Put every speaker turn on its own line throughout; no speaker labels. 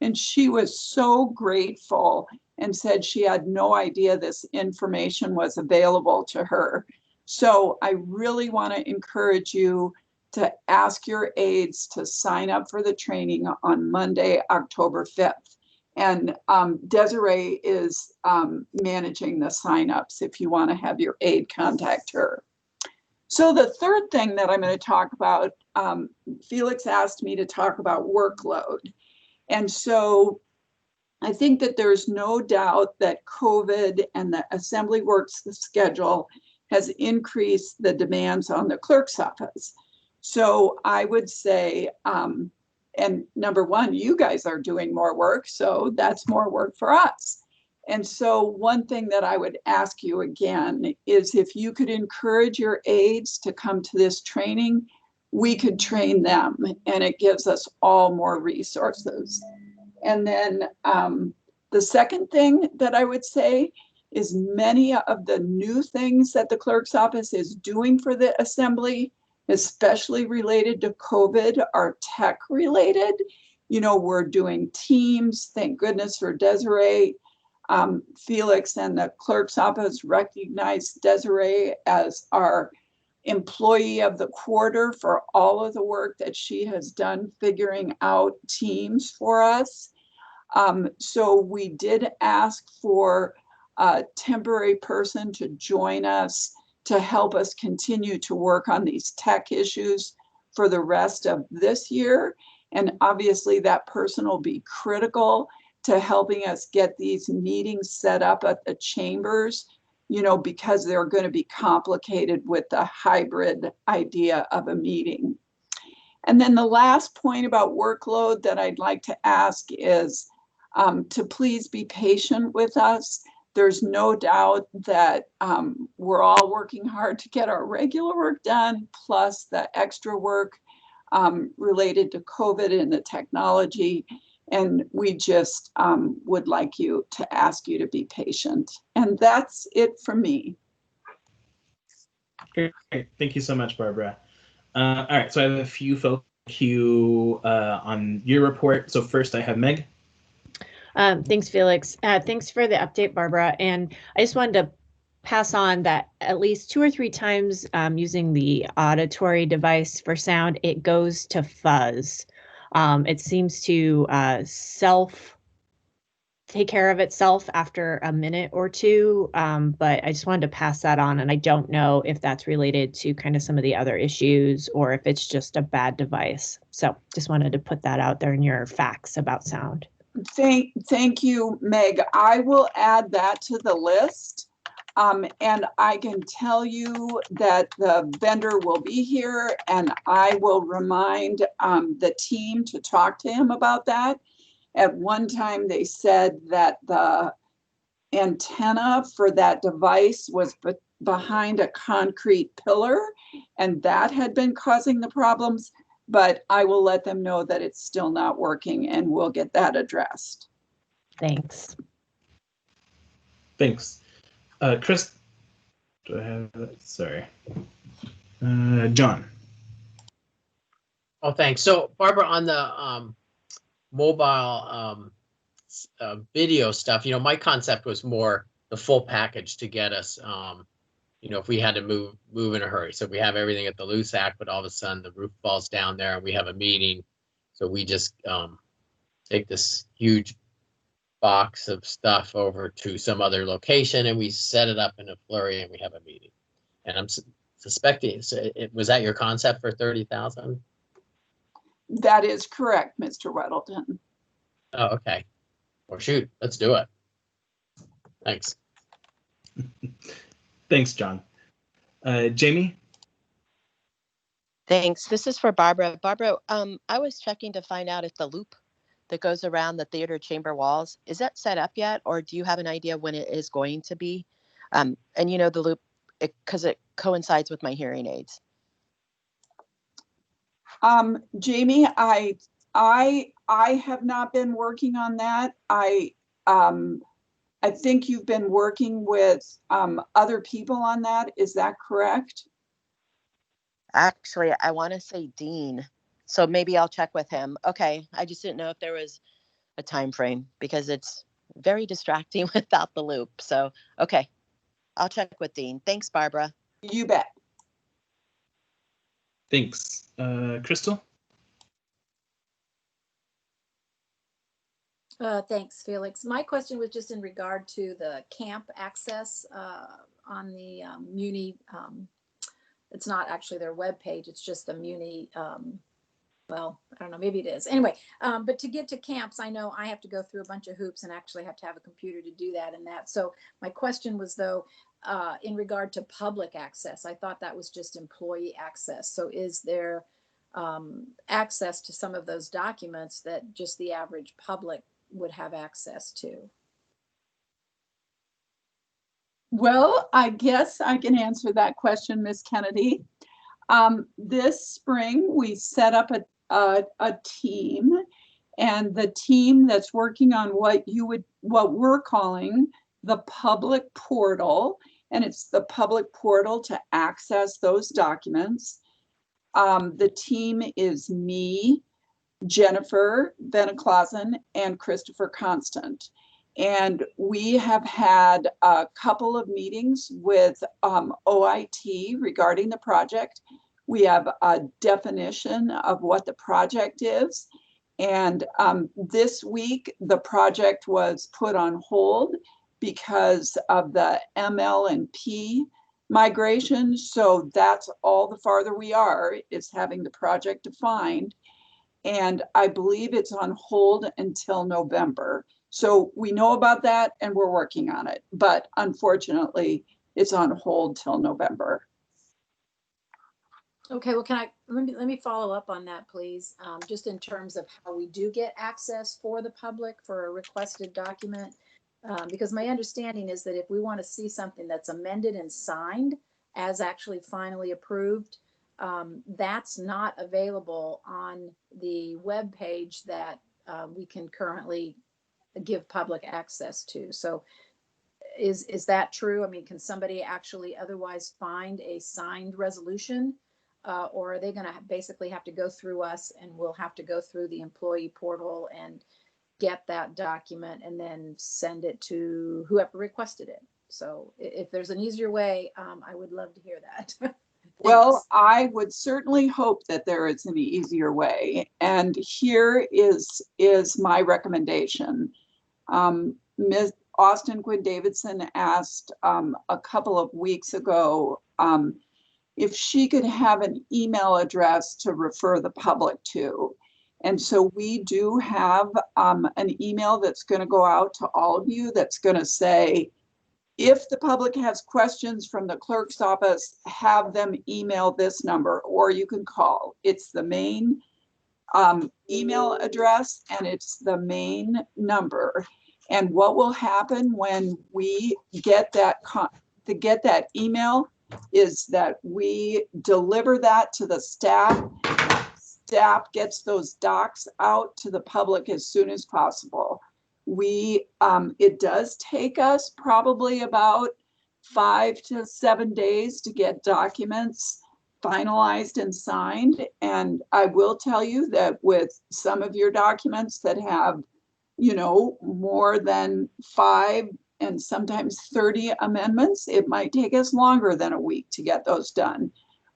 And she was so grateful and said she had no idea this information was available to her. So I really want to encourage you to ask your aides to sign up for the training on Monday, October 5th. And Desiree is managing the signups if you want to have your aide contact her. So the third thing that I'm going to talk about, Felix asked me to talk about workload. And so I think that there's no doubt that COVID and the assembly works schedule has increased the demands on the clerk's office. So I would say, and number one, you guys are doing more work, so that's more work for us. And so one thing that I would ask you again is if you could encourage your aides to come to this training, we could train them, and it gives us all more resources. And then the second thing that I would say is many of the new things that the clerk's office is doing for the assembly, especially related to COVID, are tech related. You know, we're doing Teams, thank goodness for Desiree. Felix and the clerk's office recognized Desiree as our employee of the quarter for all of the work that she has done figuring out Teams for us. So we did ask for a temporary person to join us to help us continue to work on these tech issues for the rest of this year. And obviously that person will be critical to helping us get these meetings set up at the chambers, you know, because they're going to be complicated with the hybrid idea of a meeting. And then the last point about workload that I'd like to ask is to please be patient with us. There's no doubt that we're all working hard to get our regular work done, plus the extra work related to COVID and the technology. And we just would like you to ask you to be patient. And that's it for me.
Great. Thank you so much, Barbara. All right, so I have a few folks queue on your report. So first I have Meg.
Thanks, Felix. Thanks for the update, Barbara. And I just wanted to pass on that at least 2 or 3 times using the auditory device for sound, it goes to fuzz. It seems to take care of itself after a minute or two, but I just wanted to pass that on, and I don't know if that's related to kind of some of the other issues or if it's just a bad device. So just wanted to put that out there in your facts about sound.
Thank you, Meg. I will add that to the list. And I can tell you that the vendor will be here, and I will remind the team to talk to him about that. At one time, they said that the antenna for that device was behind a concrete pillar, and that had been causing the problems. But I will let them know that it's still not working, and we'll get that addressed.
Thanks.
Thanks. Chris, do I have that? Sorry. John.
Oh, thanks. So, Barbara, on the mobile video stuff, you know, my concept was more the full package to get us, you know, if we had to move in a hurry. So we have everything at the loose act, but all of a sudden the roof falls down there and we have a meeting. So we just take this huge box of stuff over to some other location and we set it up in a flurry and we have a meeting. And I'm suspecting, so was that your concept for 30,000?
That is correct, Mr. Weddleton.
Oh, okay. Well, shoot, let's do it. Thanks.
Thanks, John. Jamie?
Thanks. This is for Barbara. Barbara, I was checking to find out if the loop that goes around the theater chamber walls, is that set up yet? Or do you have an idea when it is going to be? And you know, the loop, because it coincides with my hearing aids.
Jamie, I have not been working on that. I think you've been working with other people on that. Is that correct?
Actually, I want to say Dean. So maybe I'll check with him. Okay. I just didn't know if there was a time frame because it's very distracting without the loop. So, okay, I'll check with Dean. Thanks, Barbara.
You bet.
Thanks. Crystal?
Thanks, Felix. My question was just in regard to the camp access on the Muni. It's not actually their webpage. It's just the Muni. Well, I don't know. Maybe it is. Anyway, but to get to camps, I know I have to go through a bunch of hoops and actually have to have a computer to do that and that. So my question was, though, in regard to public access, I thought that was just employee access. So is there access to some of those documents that just the average public would have access to?
Well, I guess I can answer that question, Ms. Kennedy. This spring, we set up a team, and the team that's working on what we're calling the public portal, and it's the public portal to access those documents. The team is me, Jennifer Beniclausen, and Christopher Constant. And we have had a couple of meetings with OIT regarding the project. We have a definition of what the project is. And this week, the project was put on hold because of the ML&P migration. So that's all the farther we are, is having the project defined. And I believe it's on hold until November. So we know about that and we're working on it, but unfortunately it's on hold till November.
Okay, well, let me follow up on that, please. Just in terms of how we do get access for the public for a requested document. Because my understanding is that if we want to see something that's amended and signed as actually finally approved, that's not available on the web page that we can currently give public access to. So is that true? I mean, can somebody actually otherwise find a signed resolution? Or are they going to basically have to go through us, and we'll have to go through the employee portal and get that document and then send it to whoever requested it? So if there's an easier way, I would love to hear that.
Well, I would certainly hope that there is an easier way. And here is my recommendation. Ms. Austin Gwynn Davidson asked a couple of weeks ago if she could have an email address to refer the public to. And so we do have an email that's going to go out to all of you that's going to say, if the public has questions from the clerk's office, have them email this number, or you can call. It's the main email address and it's the main number. And what will happen when we get that email is that we deliver that to the staff. Staff gets those docs out to the public as soon as possible. It does take us probably about 5 to 7 days to get documents finalized and signed. And I will tell you that with some of your documents that have, more than 5 and sometimes 30 amendments, it might take us longer than a week to get those done.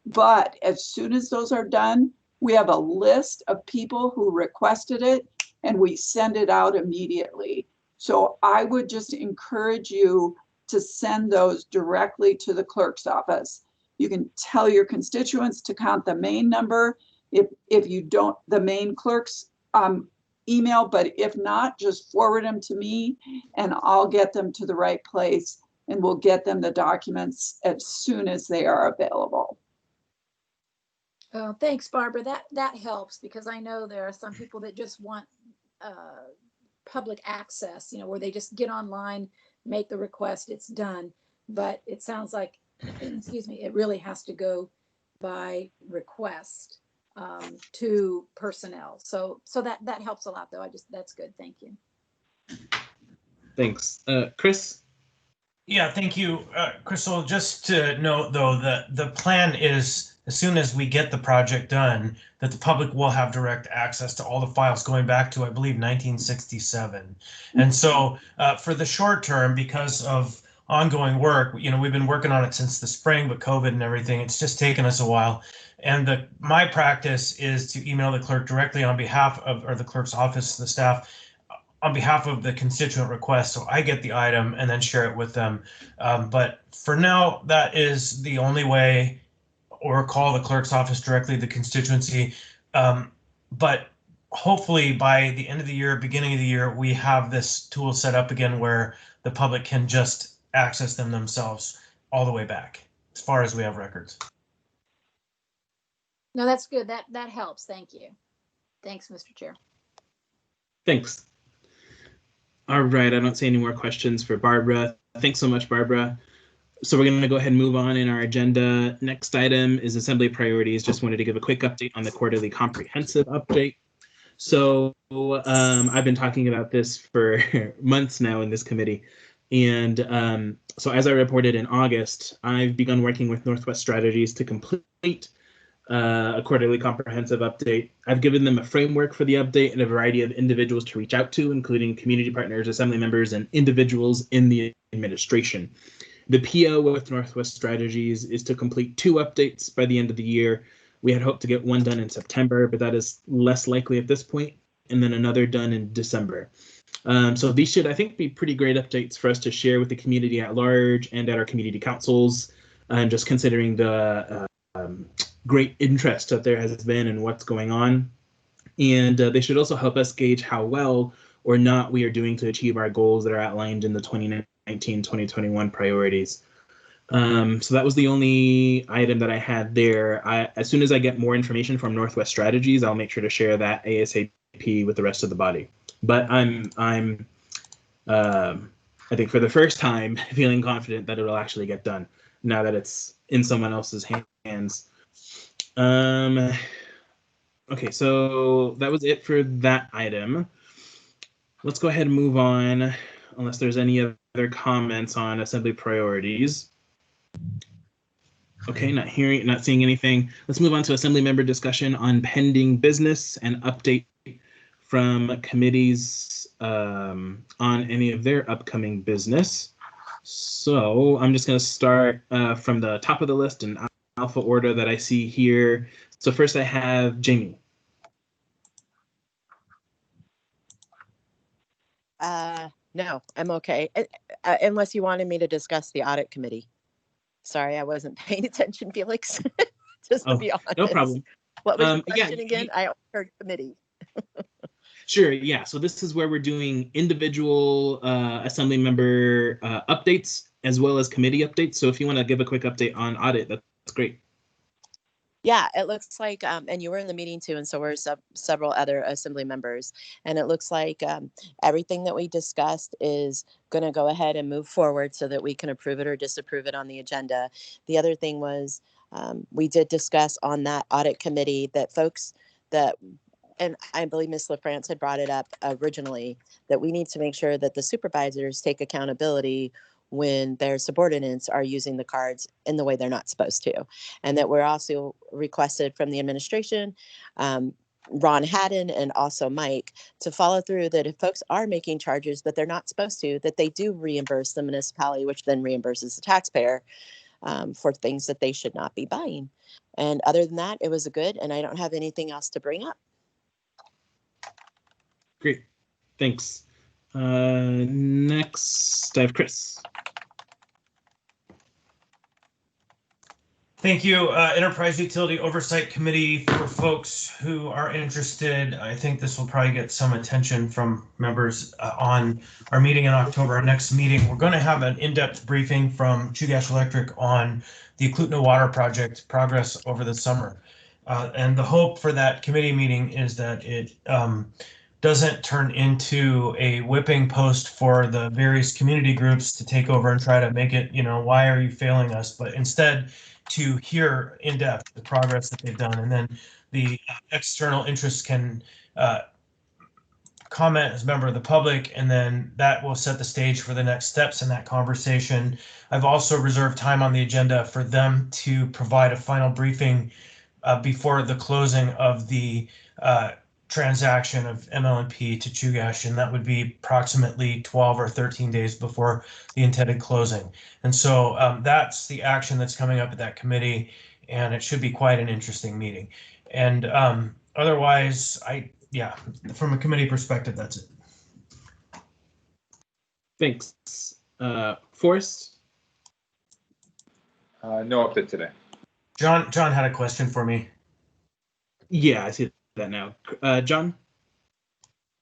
But as soon as those are done, we have a list of people who requested it and we send it out immediately. So I would just encourage you to send those directly to the clerk's office. You can tell your constituents to count the main number if you don't, the main clerk's email, but if not, just forward them to me and I'll get them to the right place and we'll get them the documents as soon as they are available.
Oh, thanks, Barbara. That helps, because I know there are some people that just want public access, where they just get online, make the request, it's done. But it sounds like, excuse me, it really has to go by request to personnel. So that helps a lot, though. That's good. Thank you.
Thanks. Chris?
Yeah, thank you, Crystal. Just to note, though, that the plan is as soon as we get the project done, that the public will have direct access to all the files going back to, I believe, 1967. And so for the short term, because of ongoing work, we've been working on it since the spring, but COVID and everything, it's just taken us a while. And my practice is to email the clerk directly on behalf of, or the clerk's office, the staff, on behalf of the constituent request. So I get the item and then share it with them. But for now, that is the only way, or call the clerk's office directly, the constituency. But hopefully by the end of the year, beginning of the year, we have this tool set up again where the public can just access them themselves all the way back, as far as we have records.
No, that's good. That helps. Thank you. Thanks, Mr. Chair.
Thanks. All right, I don't see any more questions for Barbara. Thanks so much, Barbara. So we're going to go ahead and move on in our agenda. Next item is Assembly Priorities. Just wanted to give a quick update on the quarterly comprehensive update. So I've been talking about this for months now in this committee. And so as I reported in August, I've begun working with Northwest Strategies to complete a quarterly comprehensive update. I've given them a framework for the update and a variety of individuals to reach out to, including community partners, assembly members, and individuals in the administration. The PO with Northwest Strategies is to complete 2 updates by the end of the year. We had hoped to get one done in September, but that is less likely at this point, and then another done in December. So these should, I think, be pretty great updates for us to share with the community at large and at our community councils, and just considering the great interest that there has been in what's going on. And they should also help us gauge how well or not we are doing to achieve our goals that are outlined in the 2019-2021 priorities. So that was the only item that I had there. As soon as I get more information from Northwest Strategies, I'll make sure to share that ASAP with the rest of the body. But I think for the first time, feeling confident that it'll actually get done now that it's in someone else's hands. Okay, so that was it for that item. Let's go ahead and move on, unless there's any other comments on assembly priorities. Okay, not seeing anything. Let's move on to assembly member discussion on pending business and update from committees on any of their upcoming business. So I'm just going to start from the top of the list in alpha order that I see here. So first I have Jamie.
No, I'm okay. Unless you wanted me to discuss the audit committee. Sorry, I wasn't paying attention, Felix. Just to be honest.
No problem.
What was the question again? I heard committee.
Sure, yeah. So this is where we're doing individual assembly member updates as well as committee updates. So if you want to give a quick update on audit, that's great.
Yeah, it looks like, and you were in the meeting too, and so were several other assembly members. And it looks like everything that we discussed is going to go ahead and move forward so that we can approve it or disapprove it on the agenda. The other thing was we did discuss on that audit committee that folks that, and I believe Ms. LaFrance had brought it up originally, that we need to make sure that the supervisors take accountability when their subordinates are using the cards in the way they're not supposed to. And that we're also requested from the administration, Ron Haddon and also Mike, to follow through that if folks are making charges that they're not supposed to, that they do reimburse the municipality, which then reimburses the taxpayer for things that they should not be buying. And other than that, it was a good, and I don't have anything else to bring up.
Great, thanks. Next, I have Chris.
Thank you. Enterprise Utility Oversight Committee, for folks who are interested, I think this will probably get some attention from members on our meeting in October. Our next meeting, we're going to have an in-depth briefing from Chugach Electric on the Eklutna Water Project progress over the summer. And the hope for that committee meeting is that it doesn't turn into a whipping post for the various community groups to take over and try to make it, why are you failing us? But instead, to hear in depth the progress that they've done, and then the external interests can comment as a member of the public, and then that will set the stage for the next steps in that conversation. I've also reserved time on the agenda for them to provide a final briefing before the closing of the transaction of ML&P to Chugach, and that would be approximately 12 or 13 days before the intended closing. And so that's the action that's coming up at that committee, and it should be quite an interesting meeting. And otherwise, yeah, from a committee perspective, that's it.
Thanks. Forrest?
No update today.
John had a question for me.
Yeah, I see that now. John?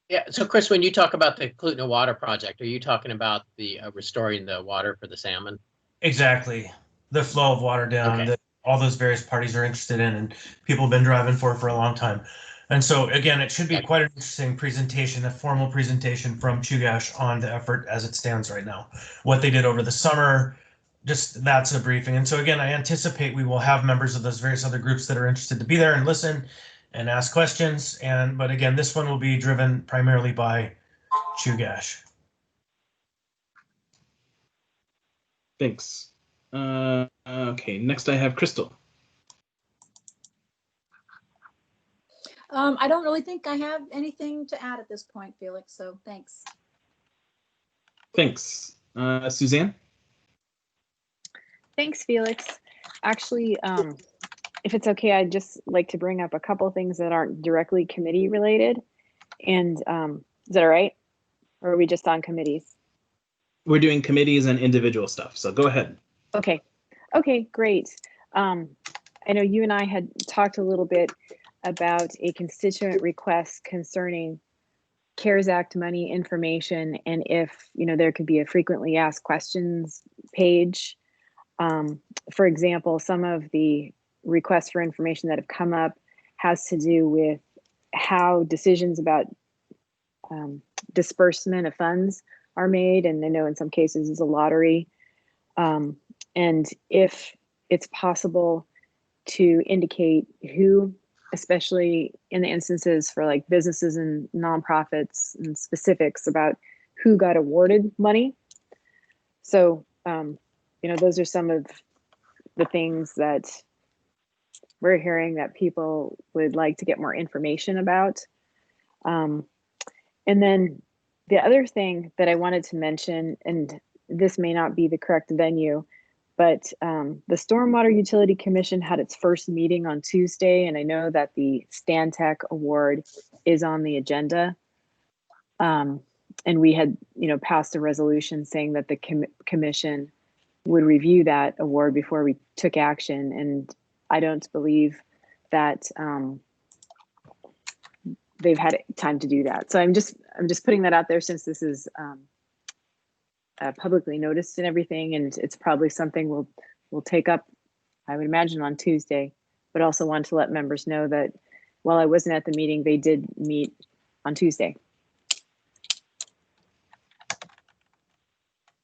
Yeah, so Chris, when you talk about the Clutna Water Project, are you talking about the restoring the water for the salmon?
Exactly. The flow of water down
Okay.
that all those various parties are interested in and people have been driving for a long time. And so again, it should be quite an interesting presentation, a formal presentation from Chugach on the effort as it stands right now. What they did over the summer, just that's a briefing. And so again, I anticipate we will have members of those various other groups that are interested to be there and listen and ask questions. But again, this one will be driven primarily by Chugach.
Thanks. Okay, next I have Crystal.
I don't really think I have anything to add at this point, Felix, so thanks.
Thanks. Suzanne?
Thanks, Felix. Actually, if it's okay, I'd just like to bring up a couple of things that aren't directly committee related. And is that all right? Or are we just on committees?
We're doing committees and individual stuff, so go ahead.
Okay. Okay, great. I know you and I had talked a little bit about a constituent request concerning CARES Act money information, and if there could be a frequently asked questions page. For example, some of the requests for information that have come up has to do with how decisions about disbursement of funds are made, and I know in some cases it's a lottery. And if it's possible to indicate who, especially in the instances for like businesses and nonprofits, and specifics about who got awarded money. So, those are some of the things that we're hearing that people would like to get more information about. And then the other thing that I wanted to mention, and this may not be the correct venue, but the Stormwater Utility Commission had its first meeting on Tuesday, and I know that the Stantec Award is on the agenda. And we had, passed a resolution saying that the commission would review that award before we took action, and I don't believe that they've had time to do that. So I'm just putting that out there, since this is publicly noticed and everything, and it's probably something we'll take up, I would imagine, on Tuesday. But also want to let members know that while I wasn't at the meeting, they did meet on Tuesday.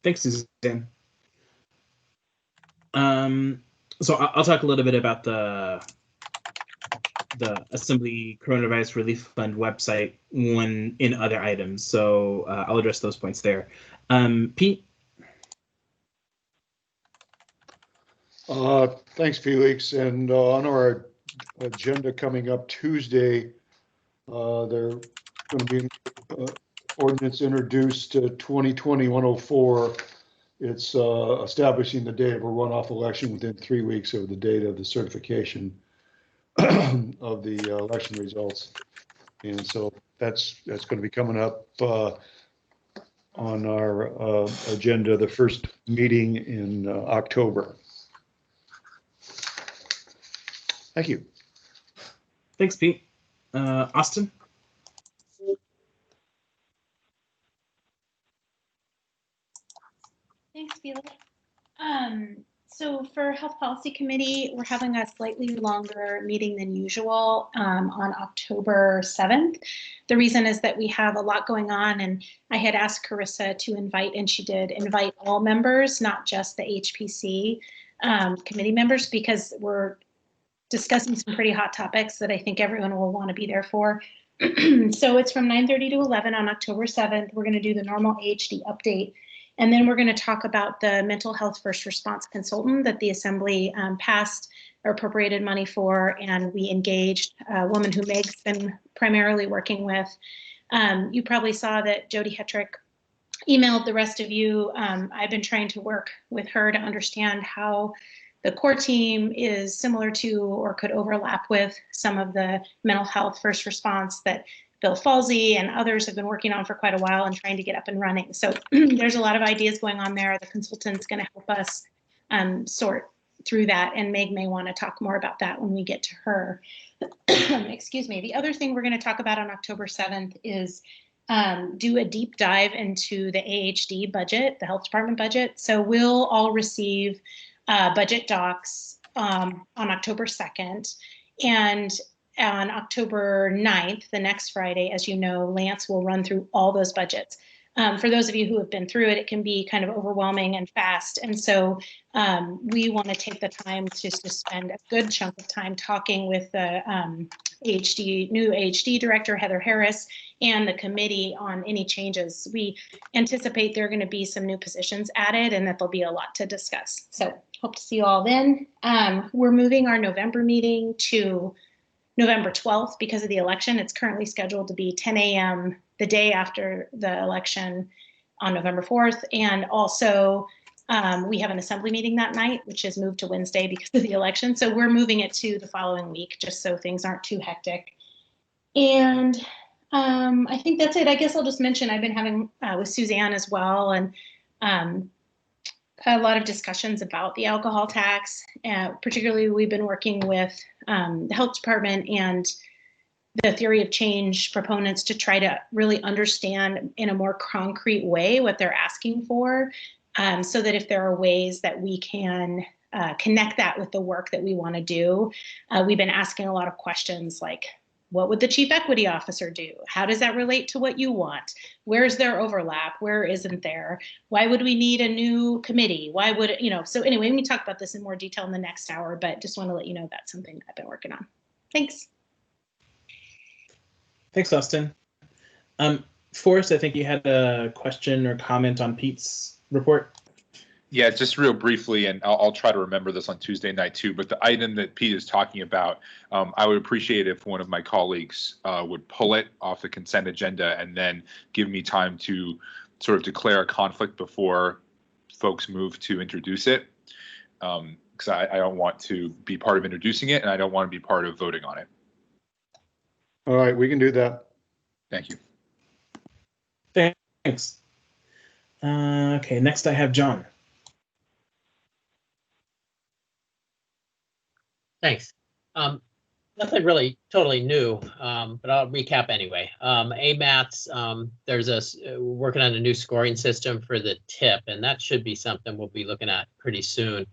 Thanks, Suzanne. So I'll talk a little bit about the Assembly Coronavirus Relief Fund website in other items. So I'll address those points there. Pete?
Thanks, Felix. And on our agenda coming up Tuesday, there's going to be ordinance introduced 2020-104. It's establishing the date of a runoff election within 3 weeks of the date of the certification of the election results. And so that's going to be coming up on our agenda, the first meeting in October. Thank you.
Thanks, Pete. Austin?
Thanks, Felix. So for Health Policy Committee, we're having a slightly longer meeting than usual on October 7th. The reason is that we have a lot going on, and I had asked Carissa to invite, and she did invite all members, not just the HPC committee members, because we're discussing some pretty hot topics that I think everyone will want to be there for. So it's from 9:30 to 11 on October 7th. We're going to do the normal AHD update. And then we're going to talk about the mental health first response consultant that the Assembly passed or appropriated money for. And we engaged a woman who Meg's been primarily working with. You probably saw that Jody Hetrick emailed the rest of you. I've been trying to work with her to understand how the core team is similar to or could overlap with some of the mental health first response that Bill Falsey and others have been working on for quite a while and trying to get up and running. So there's a lot of ideas going on there. The consultant's going to help us sort through that, and Meg may want to talk more about that when we get to her. Excuse me. The other thing we're going to talk about on October 7th is do a deep dive into the AHD budget, the health department budget. So we'll all receive budget docs on October 2nd. And on October 9th, the next Friday, as you know, Lance will run through all those budgets. For those of you who have been through it, it can be kind of overwhelming and fast. And so we want to take the time just to spend a good chunk of time talking with the new AHD director, Heather Harris, and the committee on any changes. We anticipate there are going to be some new positions added and that there'll be a lot to discuss. So hope to see you all then. We're moving our November meeting to November 12th because of the election. It's currently scheduled to be 10 a.m. the day after the election on November 4th. And also we have an assembly meeting that night, which is moved to Wednesday because of the election. So we're moving it to the following week just so things aren't too hectic. And I think that's it. I guess I'll just mention I've been having with Suzanne as well, and had a lot of discussions about the alcohol tax. Particularly, we've been working with the health department and the theory of change proponents to try to really understand in a more concrete way what they're asking for, so that if there are ways that we can connect that with the work that we want to do. We've been asking a lot of questions like, what would the chief equity officer do? How does that relate to what you want? Where is there overlap? Where isn't there? Why would we need a new committee? Why would it, so anyway, we can talk about this in more detail in the next hour, but just want to let you know that's something I've been working on. Thanks.
Thanks, Austin. Forrest, I think you had a question or comment on Pete's report.
Yeah, just real briefly, and I'll try to remember this on Tuesday night too, but the item that Pete is talking about, I would appreciate if one of my colleagues would pull it off the consent agenda and then give me time to sort of declare a conflict before folks move to introduce it. Because I don't want to be part of introducing it, and I don't want to be part of voting on it.
All right, we can do that.
Thank you.
Thanks. Okay, next I have John.
Thanks. Nothing really totally new, but I'll recap anyway. AMATs, we're working on a new scoring system for the tip, and that should be something we'll be looking at pretty soon.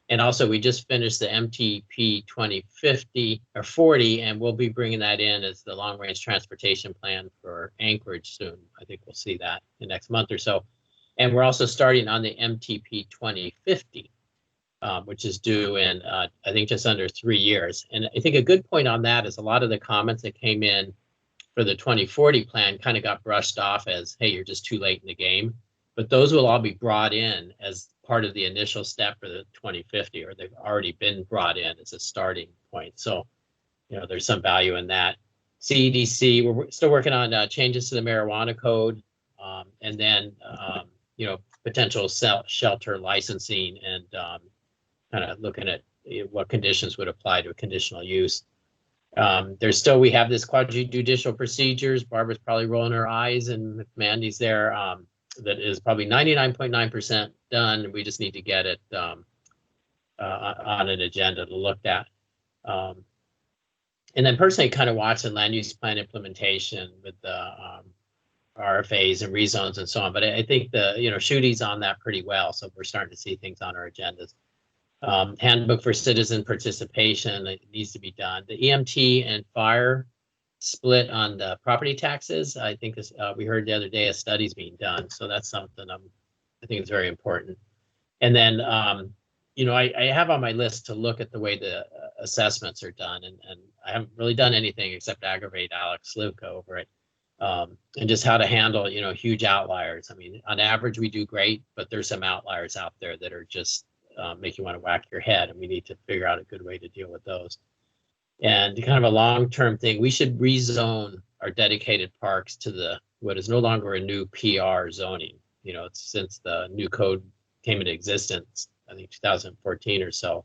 And also, we just finished the MTP 2050 or 40, and we'll be bringing that in as the long range transportation plan for Anchorage soon. I think we'll see that in the next month or so. And we're also starting on the MTP 2050. Which is due in, I think, just under 3 years. And I think a good point on that is a lot of the comments that came in for the 2040 plan kind of got brushed off as, hey, you're just too late in the game. But those will all be brought in as part of the initial step for the 2050, or they've already been brought in as a starting point. So, there's some value in that. CEDC, we're still working on changes to the marijuana code, and then, potential shelter licensing and kind of looking at what conditions would apply to a conditional use. We have this quasi-judicial procedures. Barbara's probably rolling her eyes, and Mandy's there. That is probably 99.9% done. We just need to get it on an agenda to look at. And then personally kind of watching land use plan implementation with the RFAs and rezones and so on. But I think Shooty's on that pretty well. So we're starting to see things on our agendas. Handbook for citizen participation, it needs to be done. The EMT and fire split on the property taxes. I think this, we heard the other day a study's being done. So that's something I think is very important. And then you know, I have on my list to look at the way the assessments are done, and I haven't really done anything except aggravate Alex Slivka over it. And just how to handle, you know, huge outliers. I mean, on average, we do great, but there's some outliers out there that are just make you want to whack your head, and we need to figure out a good way to deal with those. And kind of a long-term thing, we should rezone our dedicated parks to what is no longer a new PR zoning. You know, since the new code came into existence, I think 2014 or so,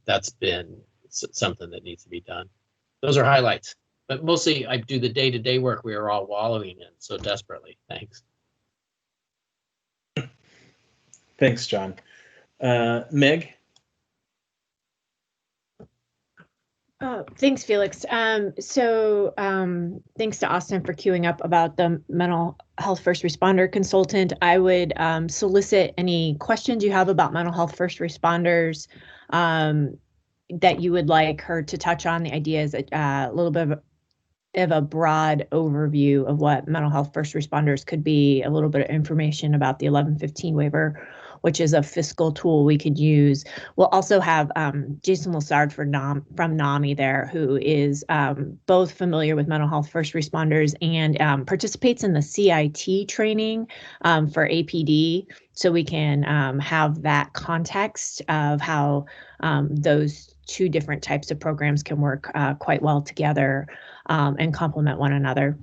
that's been something that needs to be done. Those are highlights, but mostly I do the day-to-day work we are all wallowing in so desperately. Thanks.
Thanks, John. Meg?
Thanks, Felix. Thanks to Austin for queuing up about the mental health first responder consultant. I would solicit any questions you have about mental health first responders that you would like her to touch on. The idea is a little bit of a broad overview of what mental health first responders could be, a little bit of information about the 1115 waiver, which is a fiscal tool we could use. We'll also have Jason Lassard from NAMI there, who is both familiar with mental health first responders and participates in the CIT training for APD. So we can have that context of how those two different types of programs can work quite well together and complement one another.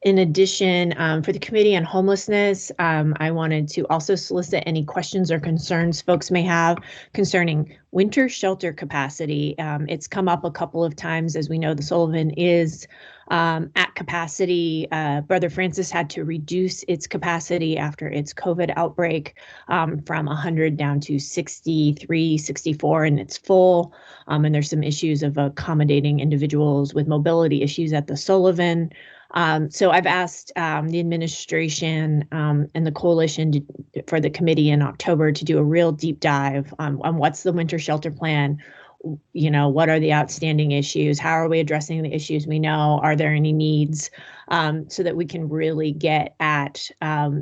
In addition, for the Committee on Homelessness, I wanted to also solicit any questions or concerns folks may have concerning winter shelter capacity. It's come up a couple of times. As we know, the Sullivan is at capacity. Brother Francis had to reduce its capacity after its COVID outbreak from 100 down to 63, 64, and it's full. And there's some issues of accommodating individuals with mobility issues at the Sullivan. So I've asked the administration and the coalition for the committee in October to do a real deep dive on what's the winter shelter plan. You know, what are the outstanding issues? How are we addressing the issues we know? Are there any needs? So that we can really get at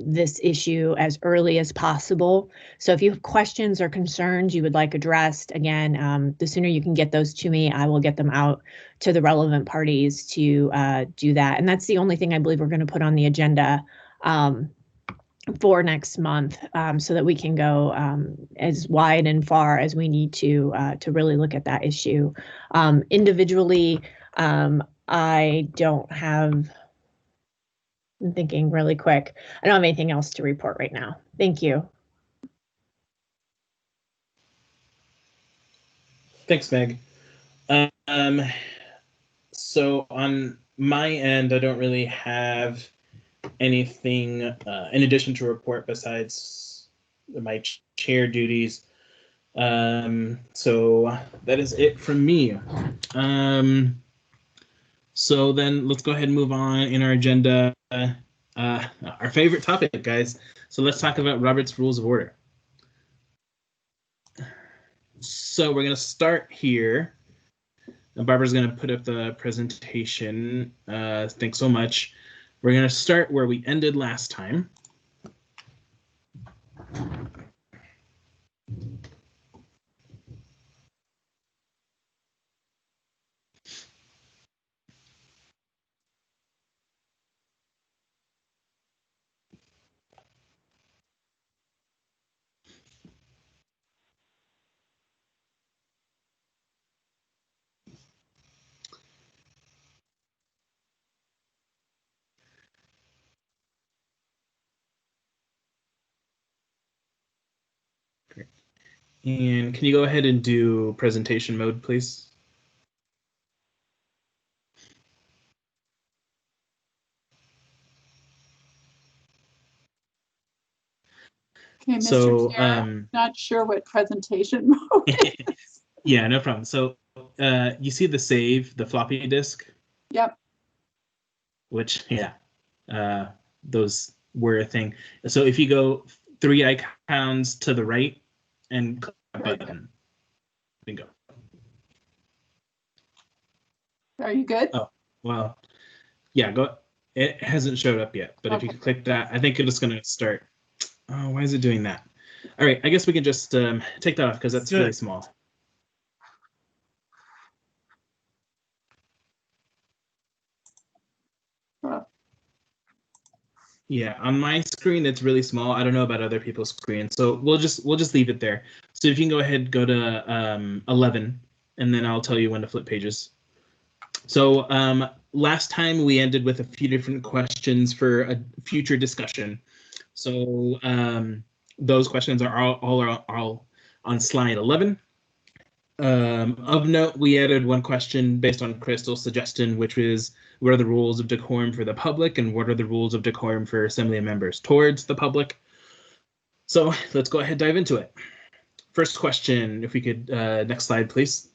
this issue as early as possible. So if you have questions or concerns you would like addressed, again, the sooner you can get those to me, I will get them out to the relevant parties to do that. And that's the only thing I believe we're going to put on the agenda for next month, so that we can go as wide and far as we need to really look at that issue. Individually, I don't have, I'm thinking really quick. I don't have anything else to report right now. Thank you.
Thanks, Meg. So on my end, I don't really have anything in addition to report besides my chair duties. So that is it from me. So then let's go ahead and move on in our agenda. Our favorite topic, guys. So let's talk about Robert's Rules of Order. So we're going to start here. And Barbara's going to put up the presentation. Thanks so much. We're going to start where we ended last time. And can you go ahead and do presentation mode, please?
Okay, Mr.
So,
Chair, I'm not sure what presentation mode is.
Yeah, no problem. So you see the save, the floppy disk?
Yep.
Which, yeah, those were a thing. So if you go 3 icons to the right and click a button, bingo.
Are you good?
Oh, well, yeah, go. It hasn't showed up yet, but if you click that, I think it's going to start. Oh, why is it doing that? All right, I guess we can just take that off because that's really small. Yeah, on my screen it's really small. I don't know about other people's screens, so we'll just leave it there. So if you can go ahead, go to 11, and then I'll tell you when to flip pages. So last time we ended with a few different questions for a future discussion. So those questions are all on slide 11. Of note, we added one question based on Crystal's suggestion, which was, what are the rules of decorum for the public and what are the rules of decorum for assembly members towards the public? So let's go ahead and dive into it. First question, if we could, next slide, please.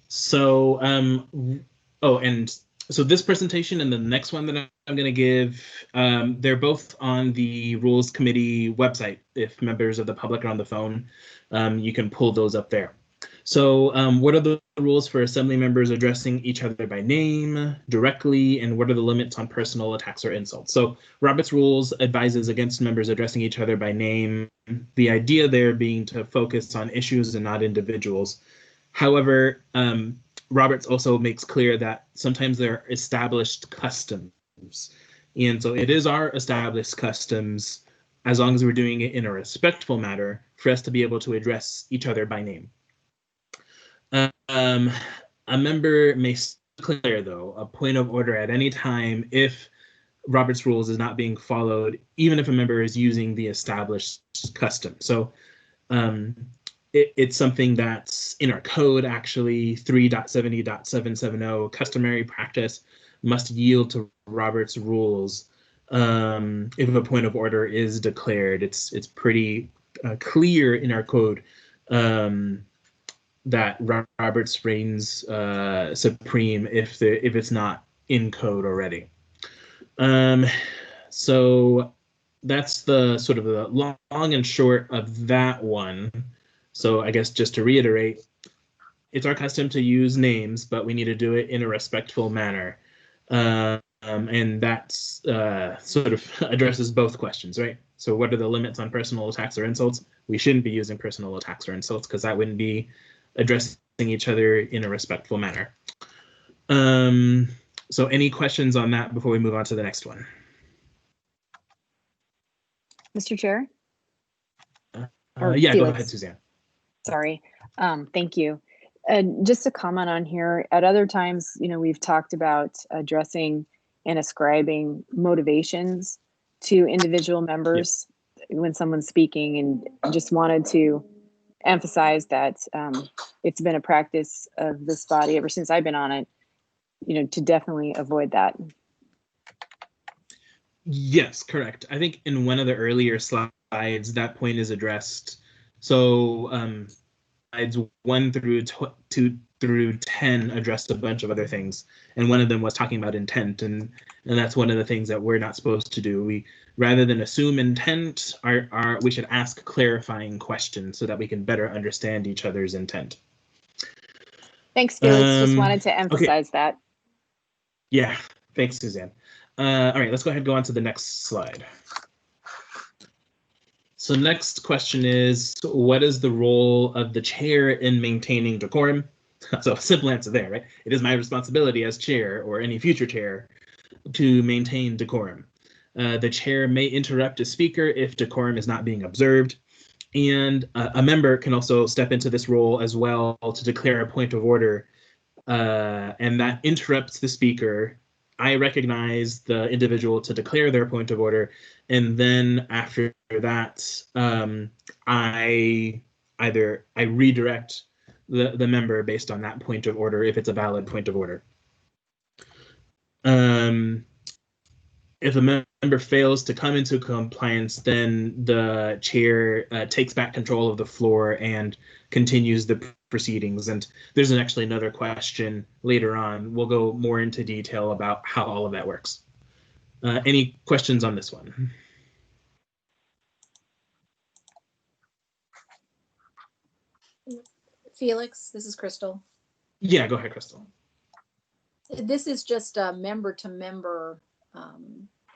So, so this presentation and the next one that I'm going to give, they're both on the Rules Committee website. If members of the public are on the phone, you can pull those up there. So what are the rules for assembly members addressing each other by name, directly, and what are the limits on personal attacks or insults? So Robert's Rules advises against members addressing each other by name, the idea there being to focus on issues and not individuals. However, Roberts also makes clear that sometimes there are established customs. And so it is our established customs, as long as we're doing it in a respectful manner, for us to be able to address each other by name. A member may declare, though, a point of order at any time if Robert's Rules is not being followed, even if a member is using the established custom. So it's something that's in our code, actually. 3.70.770, customary practice must yield to Robert's Rules if a point of order is declared. It's pretty clear in our code that Roberts reigns supreme if it's not in code already. So that's the sort of the long and short of that one. So I guess just to reiterate, it's our custom to use names, but we need to do it in a respectful manner. And that's sort of addresses both questions, right? So what are the limits on personal attacks or insults? We shouldn't be using personal attacks or insults because that wouldn't be addressing each other in a respectful manner. So any questions on that before we move on to the next one?
Mr. Chair?
Yeah, Felix. Go ahead, Suzanne.
Sorry. Thank you. And just to comment on here, at other times, we've talked about addressing and ascribing motivations to individual members when someone's speaking, and just wanted to emphasize that it's been a practice of this body ever since I've been on it, to definitely avoid that.
Yes, correct. I think in one of the earlier slides, that point is addressed. So slides 1 through 10 addressed a bunch of other things, and one of them was talking about intent, and that's one of the things that we're not supposed to do. We, rather than assume intent, we should ask clarifying questions so that we can better understand each other's intent.
Thanks, Felix. Just wanted to emphasize that.
Yeah, thanks, Suzanne. All right, let's go ahead and go on to the next slide. So next question is, what is the role of the chair in maintaining decorum? So simple answer there, right? It is my responsibility as chair or any future chair to maintain decorum. The chair may interrupt a speaker if decorum is not being observed. And a member can also step into this role as well to declare a point of order, and that interrupts the speaker. I recognize the individual to declare their point of order, and then after that, I redirect the member based on that point of order if it's a valid point of order. If a member fails to come into compliance, then the chair takes back control of the floor and continues the proceedings. And there's actually another question later on. We'll go more into detail about how all of that works. Any questions on this one?
Felix, this is Crystal.
Yeah, go ahead, Crystal.
This is just a member to member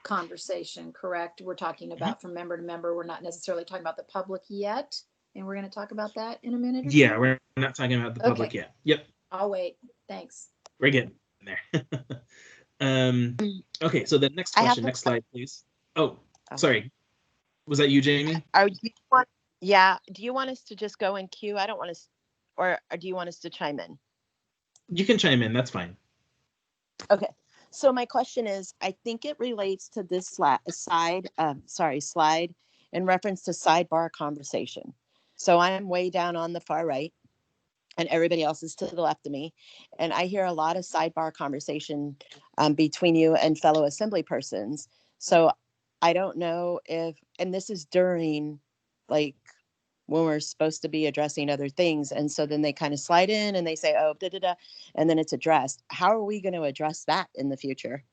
conversation, correct? We're talking about from member to member. We're not necessarily talking about the public yet. And we're going to talk about that in a minute or two?
Yeah, we're not talking about the public
Okay.
yet. Yep,
I'll wait. Thanks.
we're getting there. Okay, so the next
I have
question,
a-
next slide, please. Oh,
Oh.
sorry. Was that you, Jamie?
Yeah. Do you want us to just go in queue? I don't want to, or do you want us to chime in?
You can chime in, that's fine.
Okay. So my question is, I think it relates to this slide in reference to sidebar conversation. So I'm way down on the far right and everybody else is to the left of me. And I hear a lot of sidebar conversation between you and fellow assembly persons. So I don't know if, and this is during like when we're supposed to be addressing other things. And so then they kind of slide in and they say, oh, da, da, da, and then it's addressed. How are we going to address that in the future?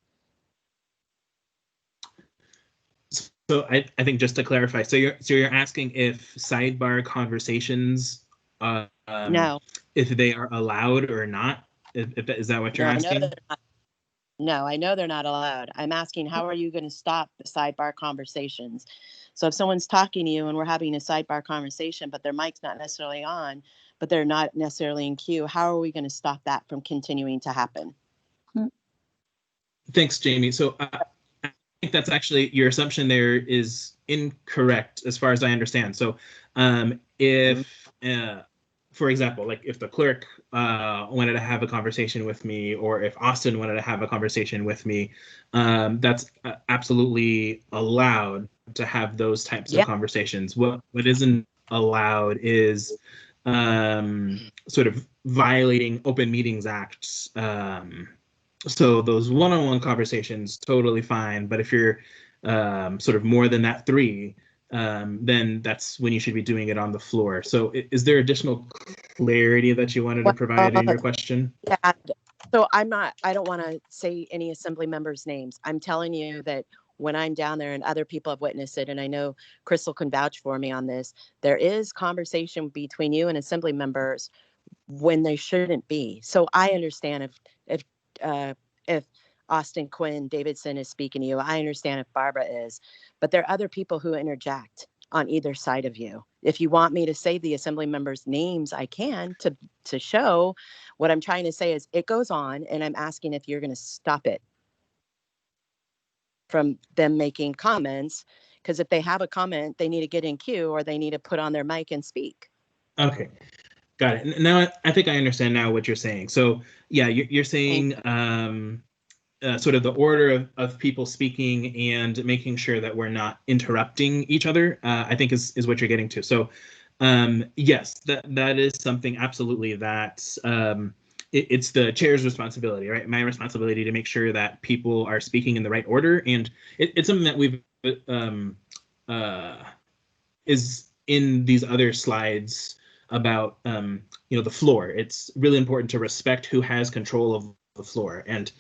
So I think just to clarify, so you're asking if sidebar conversations,
No.
if they are allowed or not? Is that what you're asking?
No, I know they're not allowed. I'm asking, how are you going to stop the sidebar conversations? So if someone's talking to you and we're having a sidebar conversation, but their mic's not necessarily on, but they're not necessarily in queue, how are we going to stop that from continuing to happen?
Thanks, Jamie. So I think that's actually, your assumption there is incorrect as far as I understand. So if, for example, like if the clerk wanted to have a conversation with me, or if Austin wanted to have a conversation with me, that's absolutely allowed to have those types of conversations. What isn't allowed is sort of violating Open Meetings Act. So those one-on-one conversations, totally fine. But if you're sort of more than that 3, then that's when you should be doing it on the floor. So is there additional clarity that you wanted to provide in your question?
Yeah. So I don't want to say any assembly members' names. I'm telling you that when I'm down there and other people have witnessed it, and I know Crystal can vouch for me on this, there is conversation between you and assembly members when they shouldn't be. So I understand if Austin Quinn Davidson is speaking to you, I understand if Barbara is, but there are other people who interject on either side of you. If you want me to say the assembly members' names, I can to show. What I'm trying to say is it goes on, and I'm asking if you're going to stop it from them making comments, because if they have a comment, they need to get in queue or they need to put on their mic and speak.
Okay, got it. Now I think I understand now what you're saying. So yeah, you're saying sort of the order of people speaking and making sure that we're not interrupting each other, I think is what you're getting to. So yes, that is something absolutely that it's the chair's responsibility, right? My responsibility to make sure that people are speaking in the right order. And it's something that we've is in these other slides about the floor. It's really important to respect who has control of the floor. And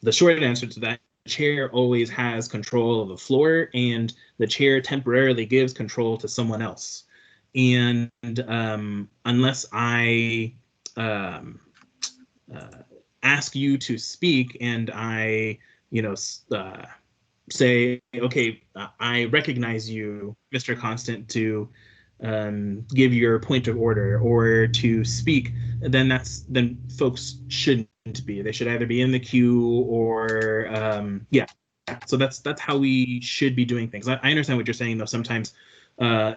the short answer to that, the chair always has control of the floor, and the chair temporarily gives control to someone else. And unless I ask you to speak and I, say, okay, I recognize you, Mr. Constant, to give your point of order or to speak, then folks shouldn't be. They should either be in the queue or yeah. So that's how we should be doing things. I understand what you're saying, though. Sometimes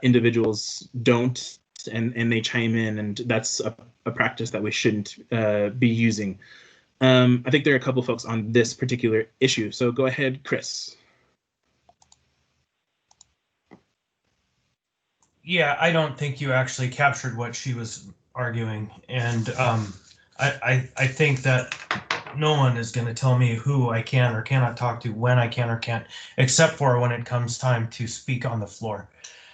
individuals don't, and they chime in, and that's a practice that we shouldn't be using. I think there are a couple folks on this particular issue. So go ahead, Chris.
Yeah, I don't think you actually captured what she was arguing, and I think that no one is going to tell me who I can or cannot talk to, when I can or can't, except for when it comes time to speak on the floor.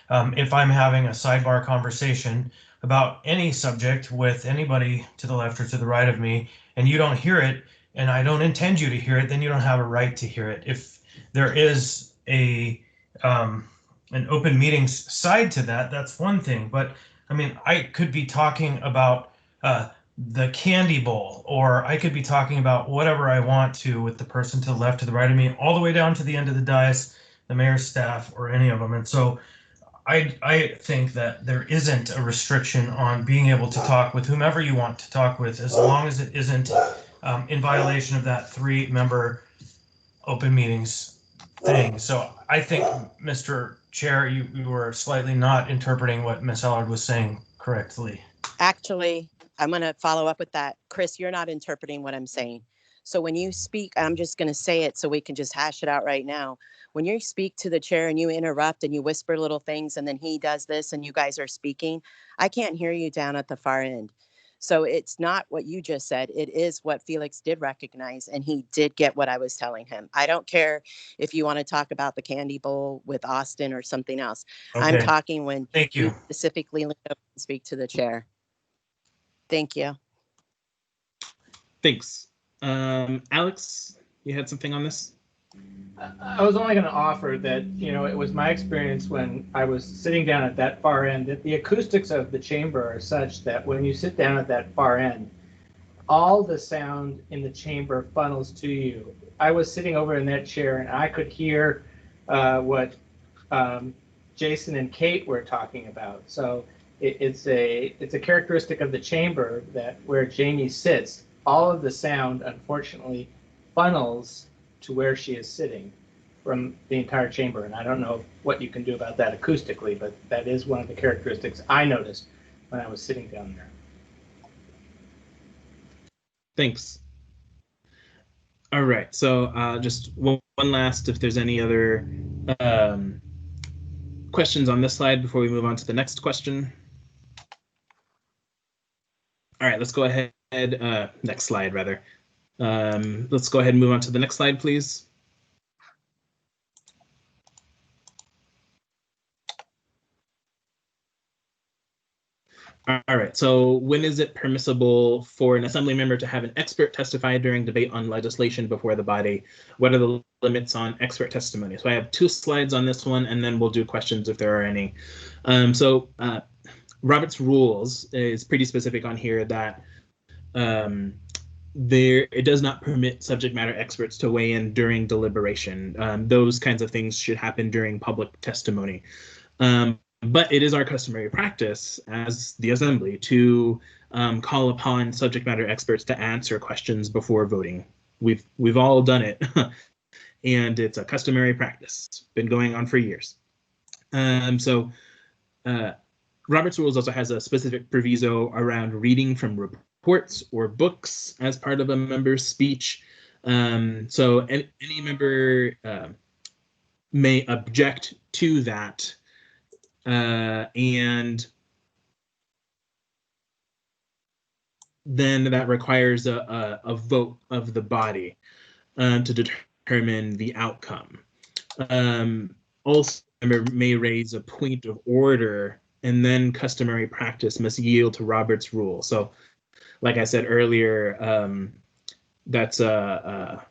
If I'm having a sidebar conversation about any subject with anybody to the left or to the right of me, and you don't hear it, and I don't intend you to hear it, then you don't have a right to hear it. If there is an open meetings side to that, that's one thing. But I mean, I could be talking about the candy bowl, or I could be talking about whatever I want to with the person to the left, to the right of me, all the way down to the end of the dais, the mayor's staff, or any of them. And so I think that there isn't a restriction on being able to talk with whomever you want to talk with, as long as it isn't in violation of that 3-member open meetings thing. So I think, Mr. Chair, you were slightly not interpreting what Ms. Allard was saying correctly.
Actually, I'm going to follow up with that. Chris, you're not interpreting what I'm saying. So when you speak, I'm just going to say it so we can just hash it out right now. When you speak to the chair and you interrupt and you whisper little things and then he does this and you guys are speaking, I can't hear you down at the far end. So it's not what you just said. It is what Felix did recognize, and he did get what I was telling him. I don't care if you want to talk about the candy bowl with Austin or something else.
Okay.
I'm talking when
Thank you.
specifically lean up and speak to the chair. Thank you.
Thanks. Alex, you had something on this?
I was only going to offer that, it was my experience when I was sitting down at that far end, that the acoustics of the chamber are such that when you sit down at that far end, all the sound in the chamber funnels to you. I was sitting over in that chair and I could hear what Jason and Kate were talking about. So it's a characteristic of the chamber that where Jamie sits, all of the sound, unfortunately, funnels to where she is sitting from the entire chamber. And I don't know what you can do about that acoustically, but that is one of the characteristics I noticed when I was sitting down there.
Thanks. All right, so just one last, if there's any other questions on this slide before we move on to the next question. All right, let's go ahead, next slide rather. Let's go ahead and move on to the next slide, please. All right, so when is it permissible for an assembly member to have an expert testify during debate on legislation before the body? What are the limits on expert testimony? So I have 2 slides on this one, and then we'll do questions if there are any. Robert's rules is pretty specific on here that it does not permit subject matter experts to weigh in during deliberation. Those kinds of things should happen during public testimony. But it is our customary practice as the assembly to call upon subject matter experts to answer questions before voting. We've all done it, and it's a customary practice. It's been going on for years. Robert's Rules also has a specific proviso around reading from reports or books as part of a member's speech. So any member may object to that. And then that requires a vote of the body to determine the outcome. Also, a member may raise a point of order, and then customary practice must yield to Robert's Rule. So, like I said earlier, that's a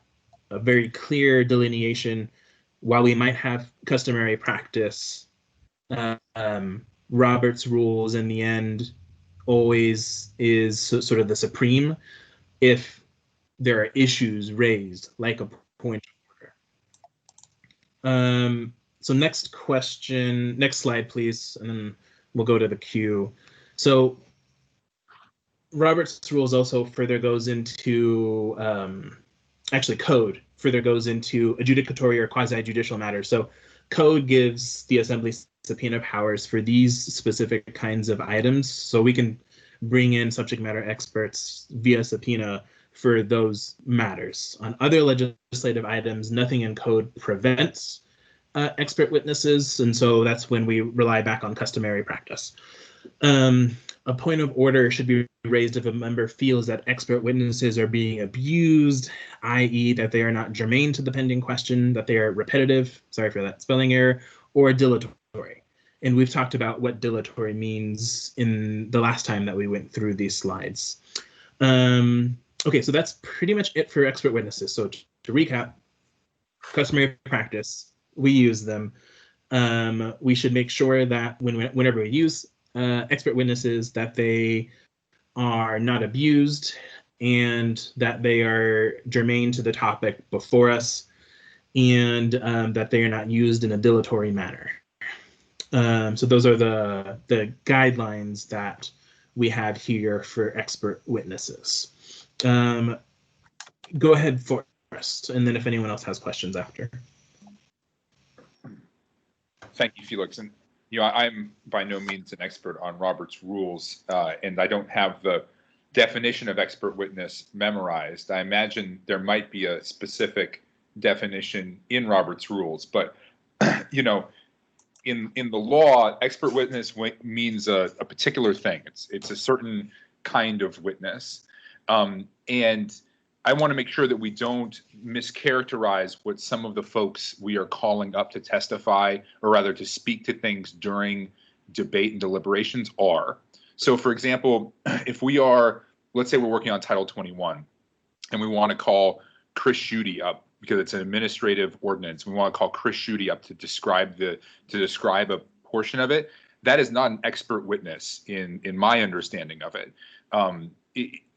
very clear delineation. While we might have customary practice, Robert's Rules in the end always is sort of the supreme if there are issues raised, like a point of order. So next question, next slide, please, and then we'll go to the queue. So Robert's Rules also further goes into, actually code further goes into adjudicatory or quasi-judicial matters. So code gives the assembly subpoena powers for these specific kinds of items. So we can bring in subject matter experts via subpoena for those matters. On other legislative items, nothing in code prevents expert witnesses, and so that's when we rely back on customary practice. A point of order should be raised if a member feels that expert witnesses are being abused, i.e. that they are not germane to the pending question, that they are repetitive, sorry for that spelling error, or dilatory. And we've talked about what dilatory means in the last time that we went through these slides. Okay, so that's pretty much it for expert witnesses. So to recap, customary practice, we use them. We should make sure that whenever we use expert witnesses, that they are not abused and that they are germane to the topic before us, and that they are not used in a dilatory manner. So those are the guidelines that we have here for expert witnesses. Go ahead, Forrest, and then if anyone else has questions after.
Thank you, Felix. And I'm by no means an expert on Robert's rules, and I don't have the definition of expert witness memorized. I imagine there might be a specific definition in Robert's rules, but in the law, expert witness means a particular thing. It's a certain kind of witness, and I want to make sure that we don't mischaracterize what some of the folks we are calling up to testify, or rather to speak to things during debate and deliberations are. So, for example, if we are, let's say we're working on Title 21, and we want to call Chris Schutte up because it's an administrative ordinance. We want to call Chris Schutte up to describe a portion of it. That is not an expert witness in my understanding of it.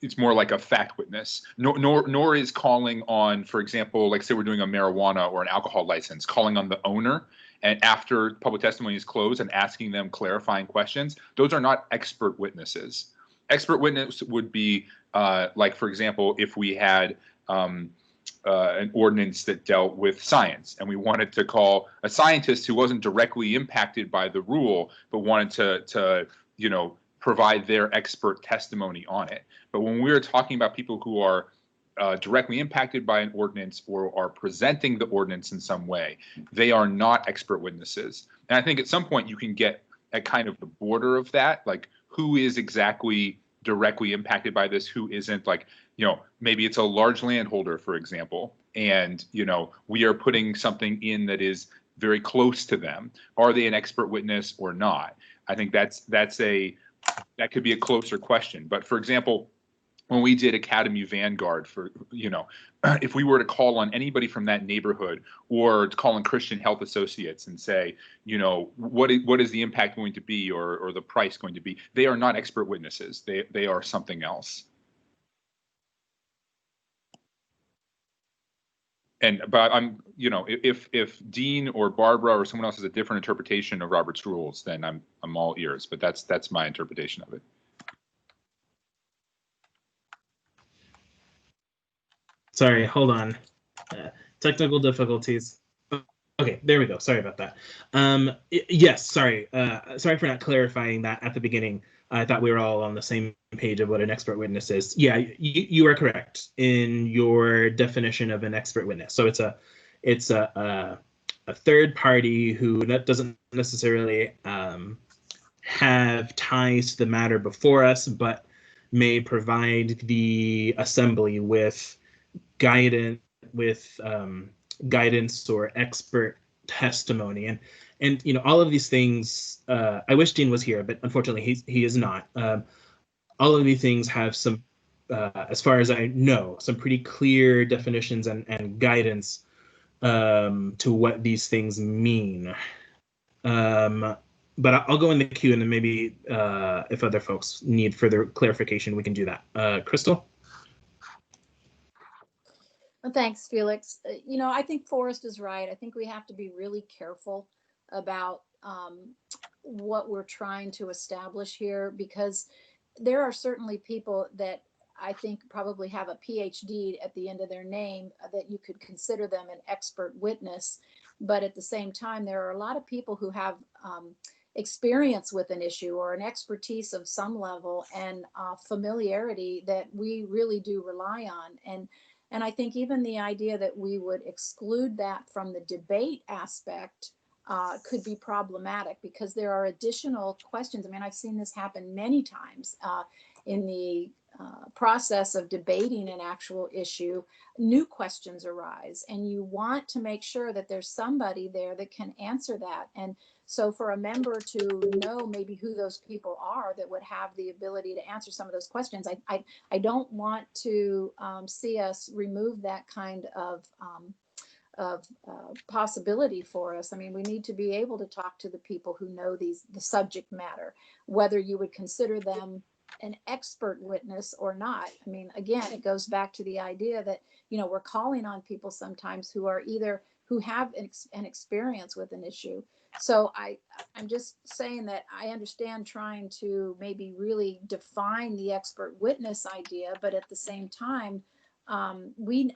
It's more like a fact witness. Nor is calling on, for example, like say we're doing a marijuana or an alcohol license, calling on the owner and after public testimony is closed and asking them clarifying questions. Those are not expert witnesses. Expert witness would be like, for example, if we had an ordinance that dealt with science and we wanted to call a scientist who wasn't directly impacted by the rule, but wanted to provide their expert testimony on it. But when we're talking about people who are directly impacted by an ordinance or are presenting the ordinance in some way, they are not expert witnesses. And I think at some point you can get at kind of the border of that, like who is exactly directly impacted by this, who isn't. Like, maybe it's a large landholder, for example, and, we are putting something in that is very close to them. Are they an expert witness or not? I think that could be a closer question. But for example, when we did Academy Vanguard, if we were to call on anybody from that neighborhood or to call on Christian Health Associates and say, what is the impact going to be or the price going to be, they are not expert witnesses. They are something else. But if Dean or Barbara or someone else has a different interpretation of Robert's rules, then I'm all ears. But that's my interpretation of it.
Sorry, hold on. Technical difficulties. Okay, there we go. Sorry about that. Yes, sorry. Sorry for not clarifying that at the beginning. I thought we were all on the same page of what an expert witness is. Yeah, you are correct in your definition of an expert witness. So it's a third party who doesn't necessarily have ties to the matter before us, but may provide the assembly with guidance or expert testimony, and all of these things. I wish Dean was here, but unfortunately he is not. All of these things have some, as far as I know, some pretty clear definitions and guidance to what these things mean. But I'll go in the queue, and then maybe if other folks need further clarification, we can do that. Crystal?
Well, thanks, Felix. I think Forrest is right. I think we have to be really careful about what we're trying to establish here, because there are certainly people that I think probably have a PhD at the end of their name that you could consider them an expert witness. But at the same time, there are a lot of people who have experience with an issue or an expertise of some level and familiarity that we really do rely on. And I think even the idea that we would exclude that from the debate aspect could be problematic, because there are additional questions. I mean, I've seen this happen many times in the process of debating an actual issue. New questions arise, and you want to make sure that there's somebody there that can answer that. And so for a member to know maybe who those people are that would have the ability to answer some of those questions, I don't want to see us remove that kind of possibility for us. I mean, we need to be able to talk to the people who know the subject matter, whether you would consider them an expert witness or not. I mean, again, it goes back to the idea that, we're calling on people sometimes who are who have an experience with an issue. So I'm just saying that I understand trying to maybe really define the expert witness idea, but at the same time, I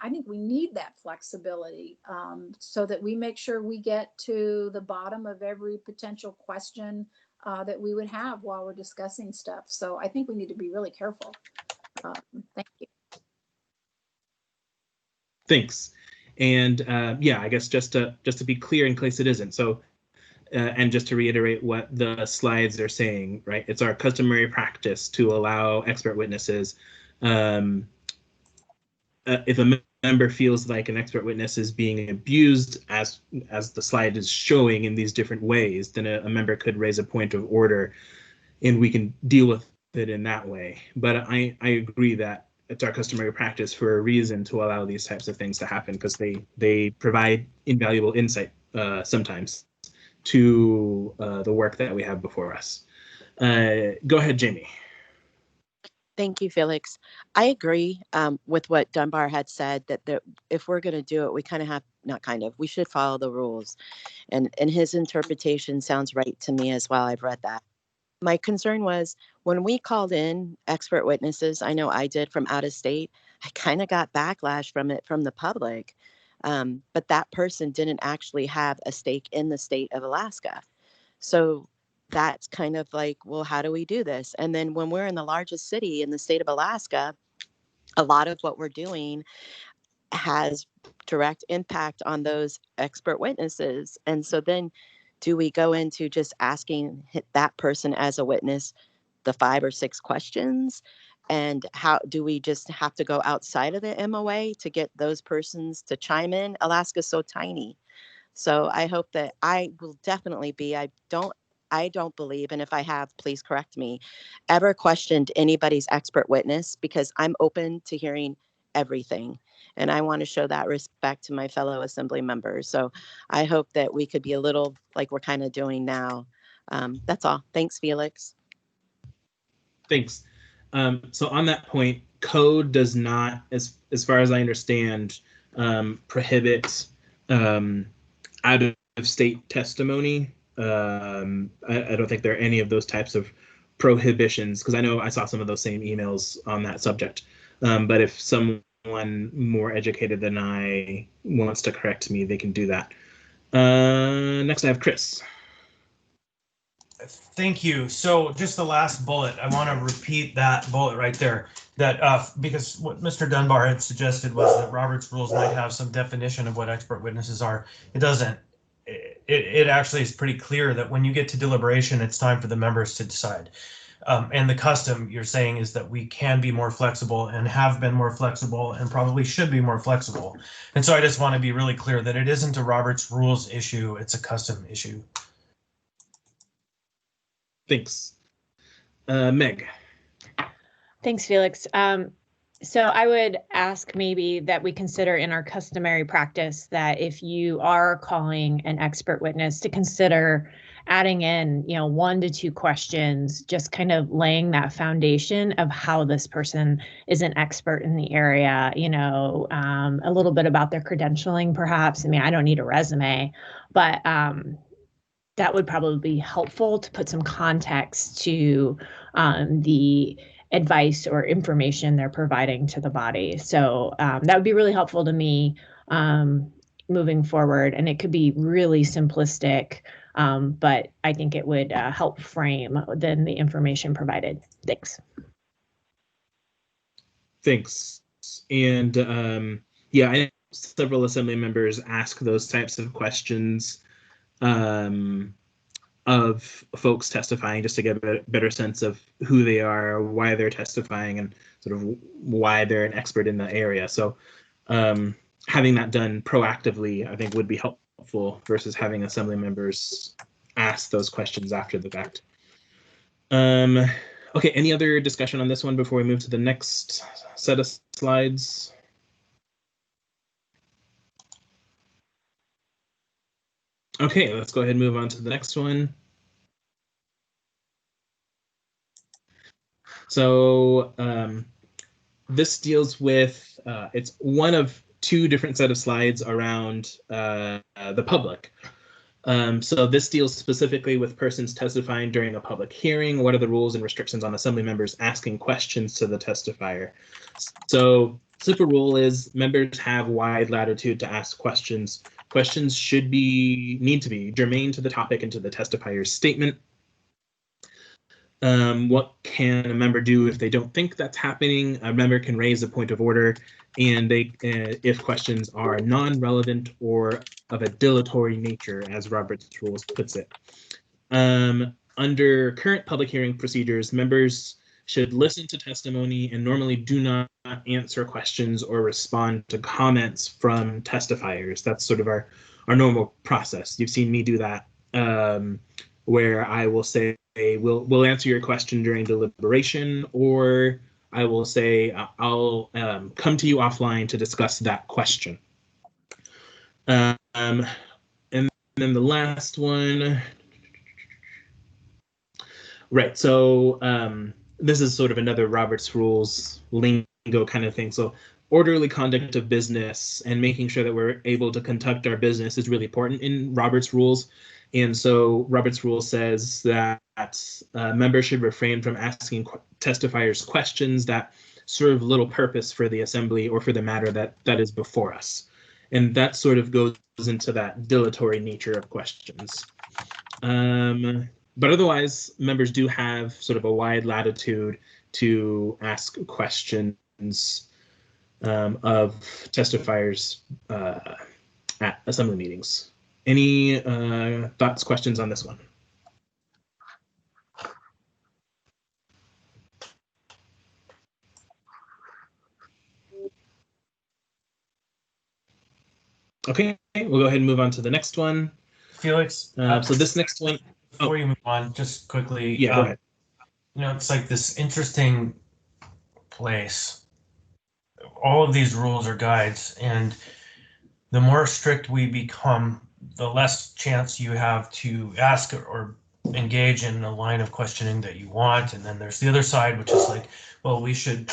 think we need that flexibility, so that we make sure we get to the bottom of every potential question that we would have while we're discussing stuff. So I think we need to be really careful. Thank you.
Thanks. And yeah, I guess just to be clear in case it isn't. So, and just to reiterate what the slides are saying, right? It's our customary practice to allow expert witnesses. If a member feels like an expert witness is being abused, as the slide is showing in these different ways, then a member could raise a point of order, and we can deal with it in that way. But I agree that it's our customary practice for a reason to allow these types of things to happen, because they provide invaluable insight sometimes to the work that we have before us. Go ahead, Jamie.
Thank you, Felix. I agree with what Dunbar had said, that if we're going to do it, we kind of have, we should follow the rules. And his interpretation sounds right to me as well. I've read that. My concern was when we called in expert witnesses, I know I did, from out of state, I kind of got backlash from the public. But that person didn't actually have a stake in the state of Alaska. So that's kind of like, well, how do we do this? And then when we're in the largest city in the state of Alaska, a lot of what we're doing has direct impact on those expert witnesses. And so then do we go into just asking that person as a witness the 5 or 6 questions? And how do we just have to go outside of the MOA to get those persons to chime in? Alaska's so tiny. So I hope that I will definitely be, I don't believe, and if I have, please correct me, ever questioned anybody's expert witness, because I'm open to hearing everything. And I want to show that respect to my fellow assembly members. So I hope that we could be a little like we're kind of doing now. That's all. Thanks, Felix.
Thanks. So on that point, code does not, as far as I understand, prohibit out of state testimony. I don't think there are any of those types of prohibitions, because I know I saw some of those same emails on that subject. But if someone more educated than I wants to correct me, they can do that. Next, I have Chris.
Thank you. So just the last bullet, I want to repeat that bullet right there. That because what Mr. Dunbar had suggested was that Robert's rules might have some definition of what expert witnesses are. It doesn't. It actually is pretty clear that when you get to deliberation, it's time for the members to decide. And the custom you're saying is that we can be more flexible and have been more flexible and probably should be more flexible. And so I just want to be really clear that it isn't a Robert's rules issue, it's a custom issue.
Thanks. Meg.
Thanks, Felix. So I would ask maybe that we consider in our customary practice that if you are calling an expert witness, to consider adding in, 1 to 2 questions, just kind of laying that foundation of how this person is an expert in the area, a little bit about their credentialing, perhaps. I mean, I don't need a resume, but that would probably be helpful to put some context to the advice or information they're providing to the body. So that would be really helpful to me moving forward. And it could be really simplistic, but I think it would help frame then the information provided. Thanks.
Thanks. And yeah, I know several assembly members ask those types of questions of folks testifying, just to get a better sense of who they are, why they're testifying, and sort of why they're an expert in the area. So having that done proactively, I think, would be helpful versus having assembly members ask those questions after the fact. Okay, any other discussion on this one before we move to the next set of slides? Okay, let's go ahead and move on to the next one. So this deals with, it's one of two different set of slides around the public. So this deals specifically with persons testifying during a public hearing. What are the rules and restrictions on assembly members asking questions to the testifier? So simple rule is members have wide latitude to ask questions. Questions need to be germane to the topic and to the testifier's statement. What can a member do if they don't think that's happening? A member can raise a point of order, and if questions are non-relevant or of a dilatory nature, as Robert's Rules puts it. Under current public hearing procedures, members should listen to testimony and normally do not answer questions or respond to comments from testifiers. That's sort of our normal process. You've seen me do that, where I will say, we'll answer your question during deliberation, or I will say, I'll come to you offline to discuss that question. And then the last one, right, so this is sort of another Robert's Rules lingo kind of thing. So orderly conduct of business and making sure that we're able to conduct our business is really important in Robert's Rules. And so Robert's Rule says that members should refrain from asking testifiers questions that serve little purpose for the assembly or for the matter that is before us. And that sort of goes into that dilatory nature of questions. But otherwise, members do have sort of a wide latitude to ask questions of testifiers at assembly meetings. Any thoughts, questions on this one? Okay, we'll go ahead and move on to the next one.
Felix,
so this next one.
Before you move on, just quickly.
Yeah, go ahead.
You know, it's like this interesting place. All of these rules are guides, and the more strict we become, the less chance you have to ask or engage in a line of questioning that you want. And then there's the other side, which is like, well, we should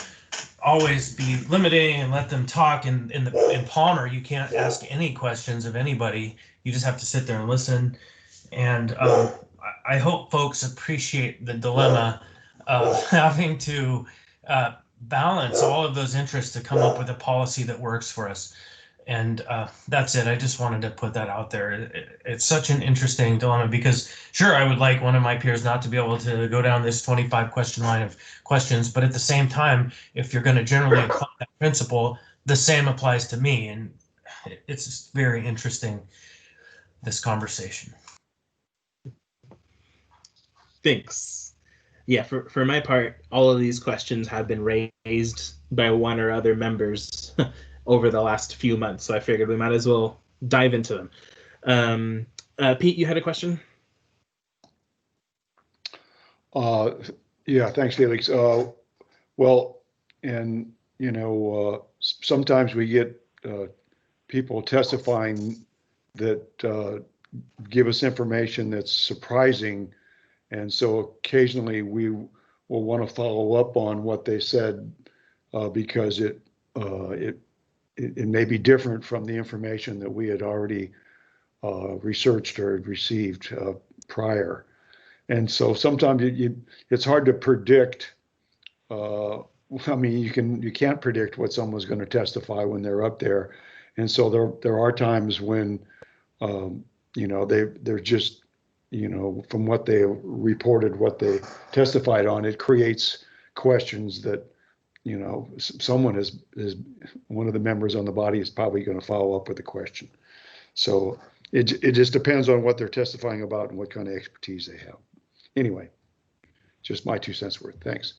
always be limiting and let them talk. And in Palmer, you can't ask any questions of anybody. You just have to sit there and listen. And I hope folks appreciate the dilemma of having to balance all of those interests to come up with a policy that works for us. And that's it. I just wanted to put that out there. It's such an interesting dilemma because, sure, I would like one of my peers not to be able to go down this 25 question line of questions. But at the same time, if you're going to generally apply that principle, the same applies to me. And it's just very interesting, this conversation.
Thanks. Yeah, for my part, all of these questions have been raised by one or other members over the last few months, so I figured we might as well dive into them. Pete, you had a question?
Yeah, thanks, Felix. Well, and you know, sometimes we get people testifying that give us information that's surprising, and so occasionally we will want to follow up on what they said because it may be different from the information that we had already researched or received prior. And so sometimes it's hard to predict. I mean, you can't predict what someone's going to testify when they're up there. And so there are times when, you know, they're just, you know, from what they reported, what they testified on, it creates questions that, you know, someone is one of the members on the body is probably going to follow up with a question. So it just depends on what they're testifying about and what kind of expertise they have. Anyway, just my 2 cents worth. Thanks.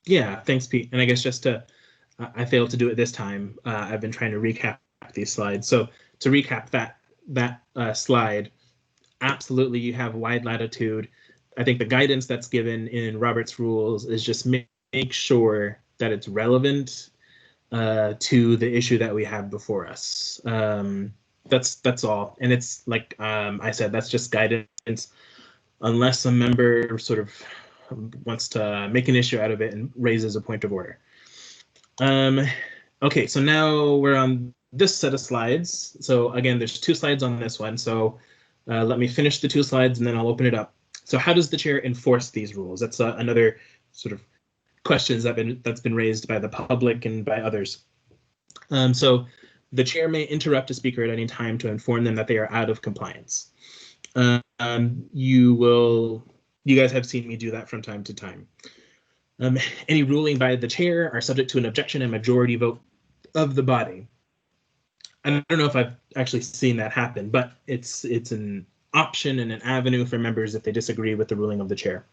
Yeah,
thanks, Pete. And I guess just I failed to do it this time. I've been trying to recap these slides. So to recap that slide, absolutely, you have wide latitude. I think the guidance that's given in Robert's Rules is just make sure that it's relevant to the issue that we have before us. That's all. And it's like I said, that's just guidance. Unless a member sort of wants to make an issue out of it and raises a point of order. Okay, so now we're on this set of slides. So again, there's 2 slides on this one. So let me finish the 2 slides and then I'll open it up. So how does the chair enforce these rules? That's another sort of questions that's been raised by the public and by others. So the chair may interrupt a speaker at any time to inform them that they are out of compliance. You guys have seen me do that from time to time. Any ruling by the chair are subject to an objection and majority vote of the body. I don't know if I've actually seen that happen, but it's an option and an avenue for members if they disagree with the ruling of the chair.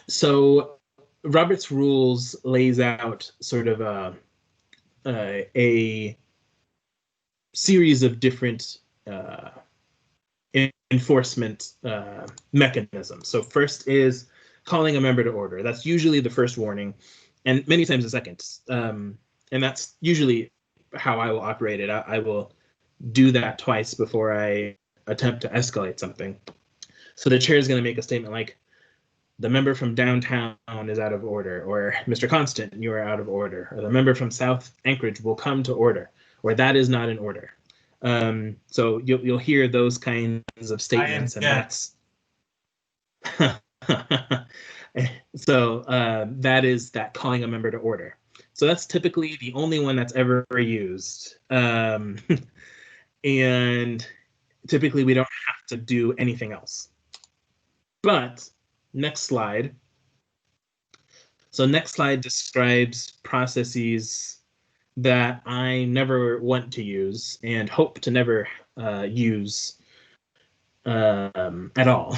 So Robert's Rules lays out sort of a series of different enforcement mechanisms. So first is calling a member to order. That's usually the first warning, and many times the second. And that's usually how I will operate it. I will do that twice before I attempt to escalate something. So the chair is going to make a statement like, the member from downtown is out of order, or Mr. Constant, you are out of order, or the member from South Anchorage will come to order, or that is not in order. So you'll hear those kinds of statements, and that's so that is that calling a member to order. So that's typically the only one that's ever used, and typically we don't have to do anything else. But next slide. So next slide describes processes that I never want to use and hope to never use at all.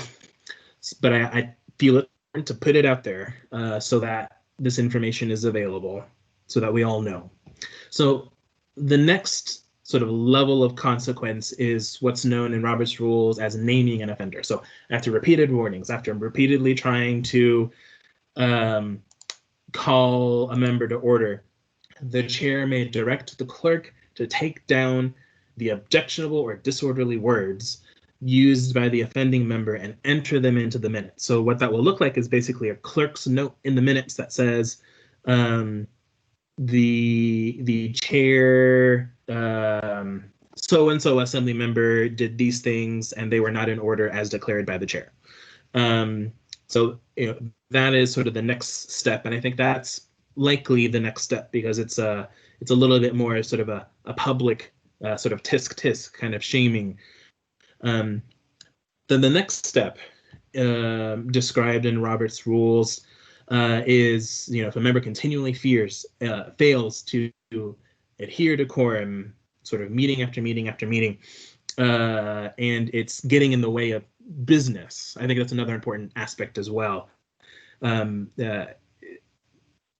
But I feel it important to put it out there so that this information is available, so that we all know. So the next sort of level of consequence is what's known in Robert's Rules as naming an offender. So after repeated warnings, after repeatedly trying to call a member to order, the chair may direct the clerk to take down the objectionable or disorderly words used by the offending member and enter them into the minutes. So what that will look like is basically a clerk's note in the minutes that says the chair so-and-so assembly member did these things and they were not in order as declared by the chair. So that is sort of the next step, and I think that's likely the next step because it's a little bit more sort of a public sort of tisk kind of shaming. Then the next step described in Robert's Rules is, if a member continually fails to adhere to quorum, sort of meeting after meeting after meeting, and it's getting in the way of business. I think that's another important aspect as well.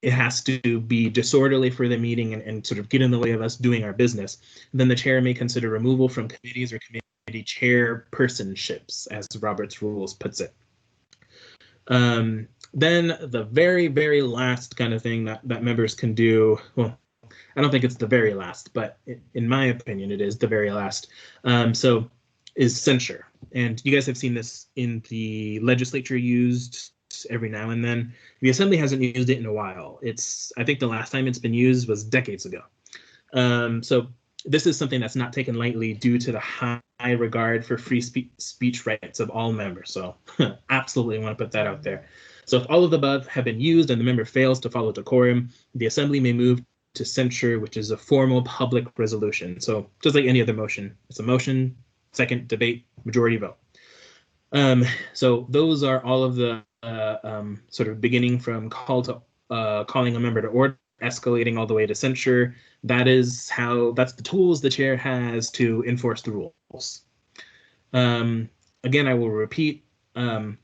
It has to be disorderly for the meeting and sort of get in the way of us doing our business. Then the chair may consider removal from committees or committee chairpersonships, as Robert's Rules puts it. Then the very, very last kind of thing that members can do, well, I don't think it's the very last, but in my opinion, it is the very last. So is censure. And you guys have seen this in the legislature used every now and then. The Assembly hasn't used it in a while. I think the last time it's been used was decades ago. So this is something that's not taken lightly due to the high regard for free speech rights of all members. So absolutely want to put that out there. So if all of the above have been used and the member fails to follow decorum, the Assembly may move to censure, which is a formal public resolution. So just like any other motion, it's a motion, second, debate, majority vote. So those are all of the sort of beginning from calling a member to order, escalating all the way to censure. That's the tools the chair has to enforce the rules. Again, I will repeat, I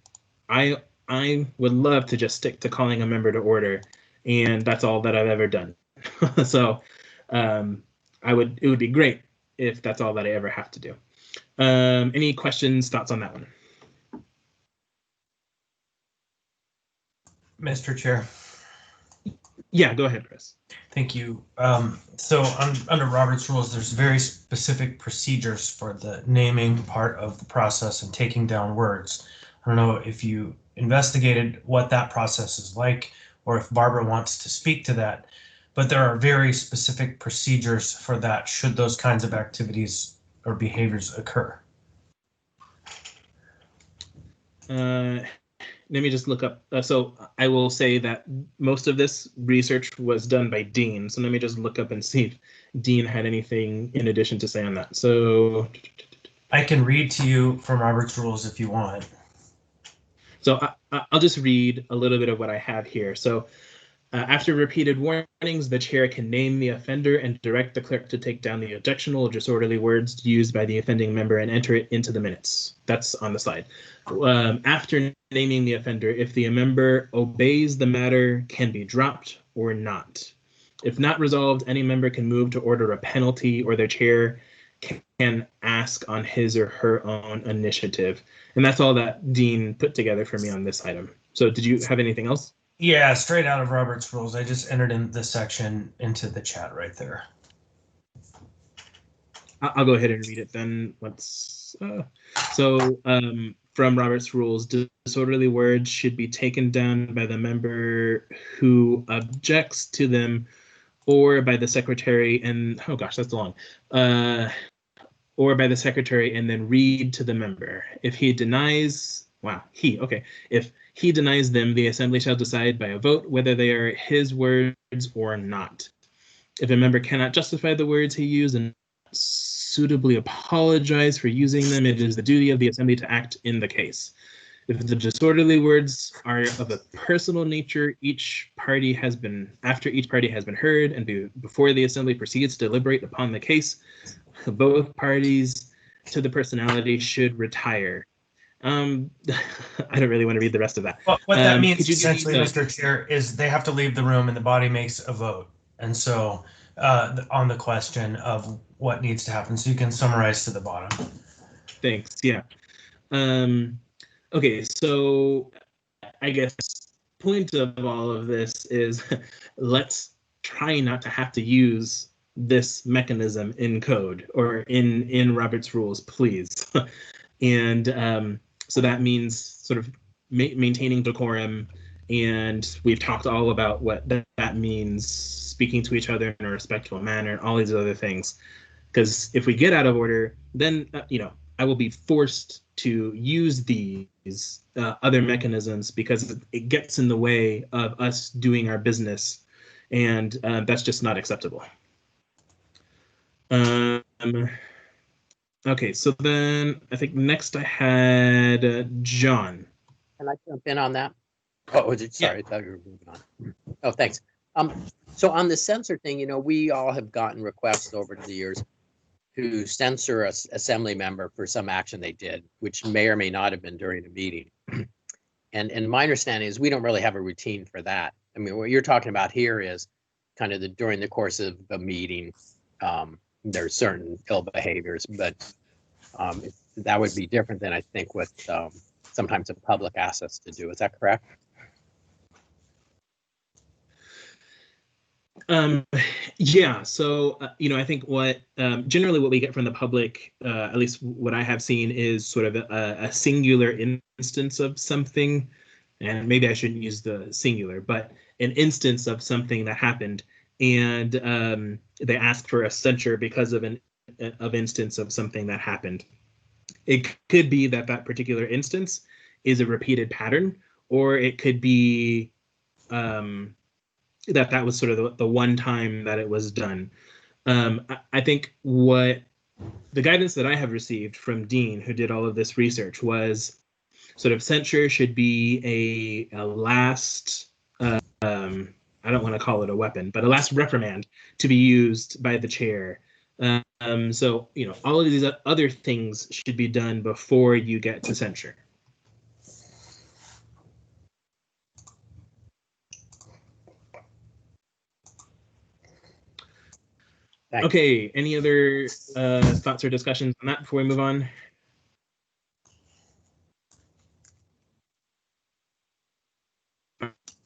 would love to just stick to calling a member to order, and that's all that I've ever done. So it would be great if that's all that I ever have to do. Any questions, thoughts on that one?
Mr. Chair.
Yeah, go ahead, Chris.
Thank you. So under Robert's Rules, there's very specific procedures for the naming part of the process and taking down words. I don't know if you investigated what that process is like, or if Barbara wants to speak to that. But there are very specific procedures for that should those kinds of activities or behaviors occur.
Let me just look up. So I will say that most of this research was done by Dean. So let me just look up and see if Dean had anything in addition to say on that. So
I can read to you from Robert's rules if you want.
So I'll just read a little bit of what I have here. So after repeated warnings, the chair can name the offender and direct the clerk to take down the objectionable or disorderly words used by the offending member and enter it into the minutes. That's on the slide. After naming the offender, if the member obeys, the matter can be dropped or not. If not resolved, any member can move to order a penalty, or their chair can ask on his or her own initiative. And that's all that Dean put together for me on this item. So did you have anything else?
Yeah, straight out of Robert's rules. I just entered in this section into the chat right there.
I'll go ahead and read it then. From Robert's rules, disorderly words should be taken down by the member who objects to them, or by the secretary, and oh gosh, that's long. Or by the secretary and then read to the member. If he denies, if he denies them, the assembly shall decide by a vote whether they are his words or not. If a member cannot justify the words he used and suitably apologize for using them, it is the duty of the assembly to act in the case. If the disorderly words are of a personal nature, after each party has been heard and before the assembly proceeds to deliberate upon the case, both parties to the personality should retire. I don't really want to read the rest of that.
Well, what that means essentially, Mr. Chair, is they have to leave the room and the body makes a vote. And so on the question of what needs to happen, so you can summarize to the bottom.
Thanks. Yeah. Okay, so I guess point of all of this is let's try not to have to use this mechanism in code or in Robert's rules, please. And so that means sort of maintaining decorum, and we've talked all about what that means, speaking to each other in a respectful manner, and all these other things. Because if we get out of order, then I will be forced to use these other mechanisms because it gets in the way of us doing our business, and that's just not acceptable. Okay, so then I think next I had John.
Can I jump in on that? Oh, sorry, I thought you were moving on. Oh, thanks. So on the censor thing, we all have gotten requests over the years to censor an assembly member for some action they did, which may or may not have been during a meeting. And my understanding is we don't really have a routine for that. I mean, what you're talking about here is kind of during the course of a meeting, there's certain ill behaviors, but that would be different than I think what sometimes the public asks us to do. Is that correct?
Yeah, so I think what generally what we get from the public, at least what I have seen, is sort of a singular instance of something, and maybe I shouldn't use the singular, but an instance of something that happened, and they ask for a censure because of an instance of something that happened. It could be that particular instance is a repeated pattern, or it could be that was sort of the one time that it was done. I think what the guidance that I have received from Dean, who did all of this research, was sort of censure should be a last, I don't want to call it a weapon, but a last reprimand to be used by the chair. So, all of these other things should be done before you get to censure. Thanks. Okay, any other thoughts or discussions on that before we move on?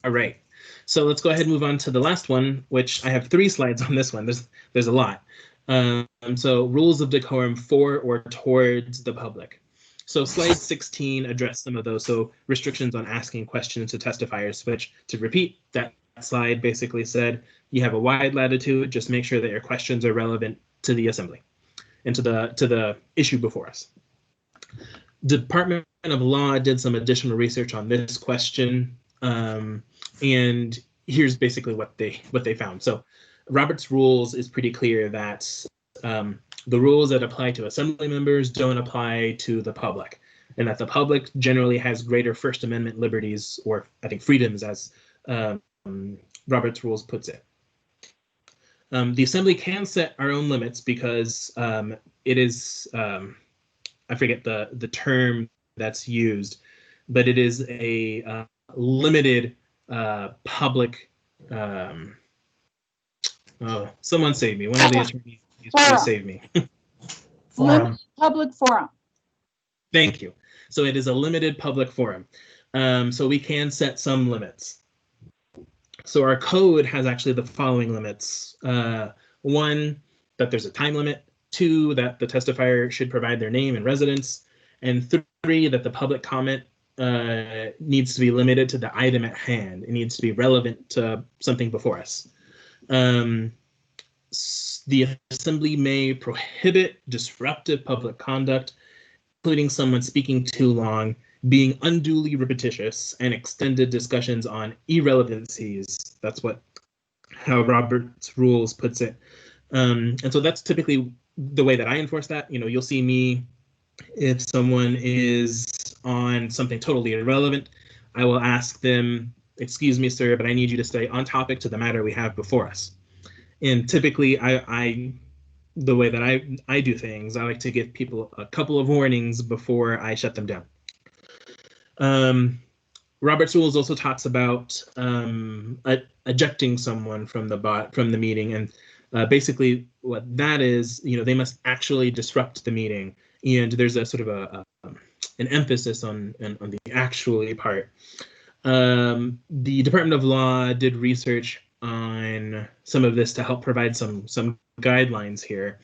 All right, so let's go ahead and move on to the last one, which I have 3 slides on this one. There's a lot. So rules of decorum for or towards the public. So slide 16 addressed some of those. So restrictions on asking questions to testifiers, which, to repeat, that slide basically said you have a wide latitude, just make sure that your questions are relevant to the assembly and to the issue before us. Department of Law did some additional research on this question, and here's basically what they found. So Robert's rules is pretty clear that the rules that apply to assembly members don't apply to the public, and that the public generally has greater First Amendment liberties, or I think freedoms, as Robert's rules puts it. The assembly can set our own limits because it is, I forget the term that's used, but it is a limited public, oh, someone save me. One of the attorneys, please save me.
Limited public forum.
Thank you. So it is a limited public forum. So we can set some limits. So our code has actually the following limits. 1, that there's a time limit. 2, that the testifier should provide their name and residence. And 3, that the public comment needs to be limited to the item at hand. It needs to be relevant to something before us. The assembly may prohibit disruptive public conduct, including someone speaking too long, being unduly repetitious, and extended discussions on irrelevancies. That's how Robert's rules puts it. And so that's typically the way that I enforce that. You know, you'll see me, if someone is on something totally irrelevant, I will ask them, excuse me, sir, but I need you to stay on topic to the matter we have before us. And typically, the way that I do things, I like to give people a couple of warnings before I shut them down. Robert's rules also talks about ejecting someone from the meeting, and basically what that is, you know, they must actually disrupt the meeting, and there's a sort of an emphasis on the actually part. The Department of Law did research on some of this to help provide some guidelines here.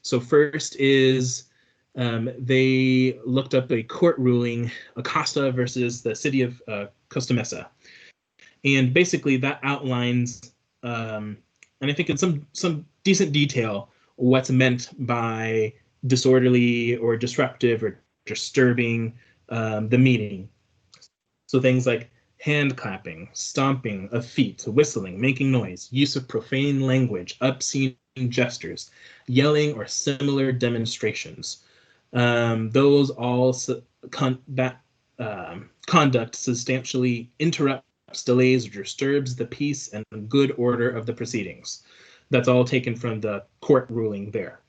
So first is they looked up a court ruling, Acosta versus the city of Costa Mesa, and basically that outlines, and I think in some decent detail, what's meant by disorderly or disruptive or disturbing the meeting. So things like hand clapping, stomping of feet, whistling, making noise, use of profane language, obscene gestures, yelling, or similar demonstrations. Those all conduct substantially interrupts, delays, or disturbs the peace and good order of the proceedings. That's all taken from the court ruling there.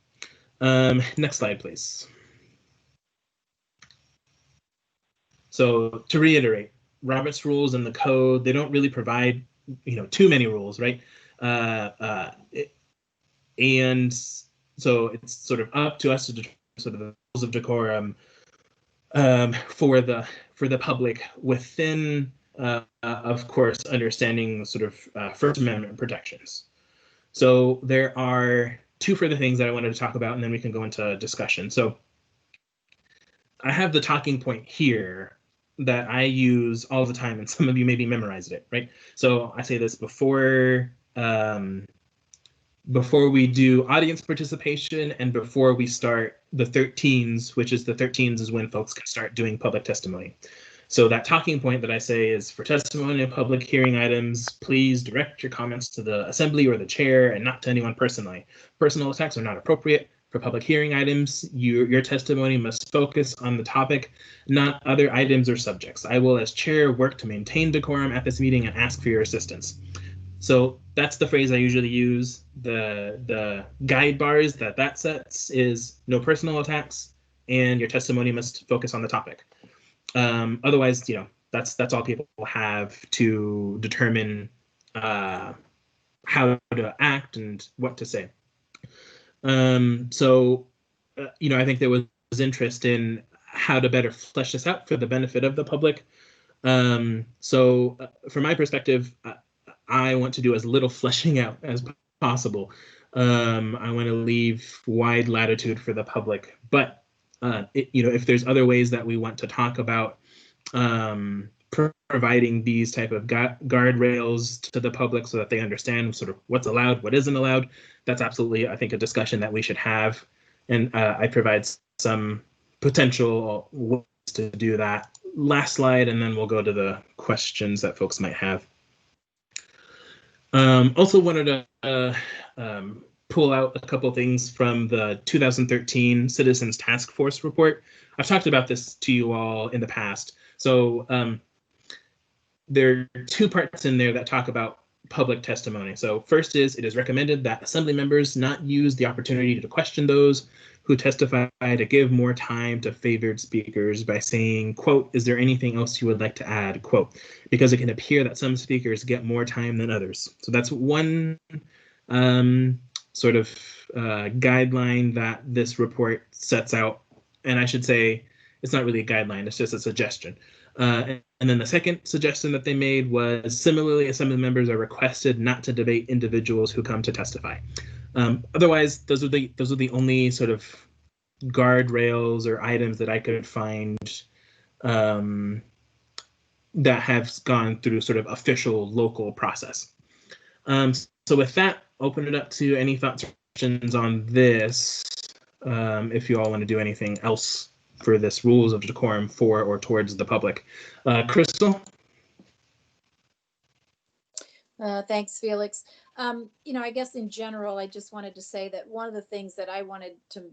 Next slide, please. So to reiterate, Robert's rules and the code, they don't really provide, you know, too many rules, right? And so it's sort of up to us to determine sort of the rules of decorum for the public within, of course, understanding sort of First Amendment protections. So there are 2 further things that I wanted to talk about, and then we can go into discussion. So I have the talking point here that I use all the time, and some of you maybe memorized it, right? So I say this before we do audience participation and before we start the 13s, which is the 13s is when folks can start doing public testimony. So that talking point that I say is, for testimony and public hearing items, please direct your comments to the assembly or the chair and not to anyone personally. Personal attacks are not appropriate. For public hearing items, your testimony must focus on the topic, not other items or subjects. I will, as chair, work to maintain decorum at this meeting and ask for your assistance. So that's the phrase I usually use. The guide bars that sets is no personal attacks, and your testimony must focus on the topic. Otherwise, you know, that's all people have to determine how to act and what to say. You know, I think there was interest in how to better flesh this out for the benefit of the public. From my perspective, I want to do as little fleshing out as possible. I want to leave wide latitude for the public, but if there's other ways that we want to talk about providing these type of guardrails to the public so that they understand sort of what's allowed, what isn't allowed, that's absolutely, I think, a discussion that we should have. And I provide some potential ways to do that. Last slide, and then we'll go to the questions that folks might have. Also wanted to pull out a couple things from the 2013 Citizens Task Force report. I've talked about this to you all in the past. So there are two parts in there that talk about public testimony. So first is, it is recommended that assembly members not use the opportunity to question those who testify to give more time to favored speakers by saying, quote, "Is there anything else you would like to add?" Quote, because it can appear that some speakers get more time than others. So that's one sort of guideline that this report sets out. And I should say, it's not really a guideline, it's just a suggestion. And then the second suggestion that they made was, similarly, assembly members are requested not to debate individuals who come to testify. Otherwise, those are the only sort of guardrails or items that I could find that have gone through sort of official local process. So with that, open it up to any thoughts or questions on this. If you all want to do anything else for this rules of decorum for or towards the public. Crystal?
Thanks, Felix. I guess in general, I just wanted to say that one of the things that I wanted to,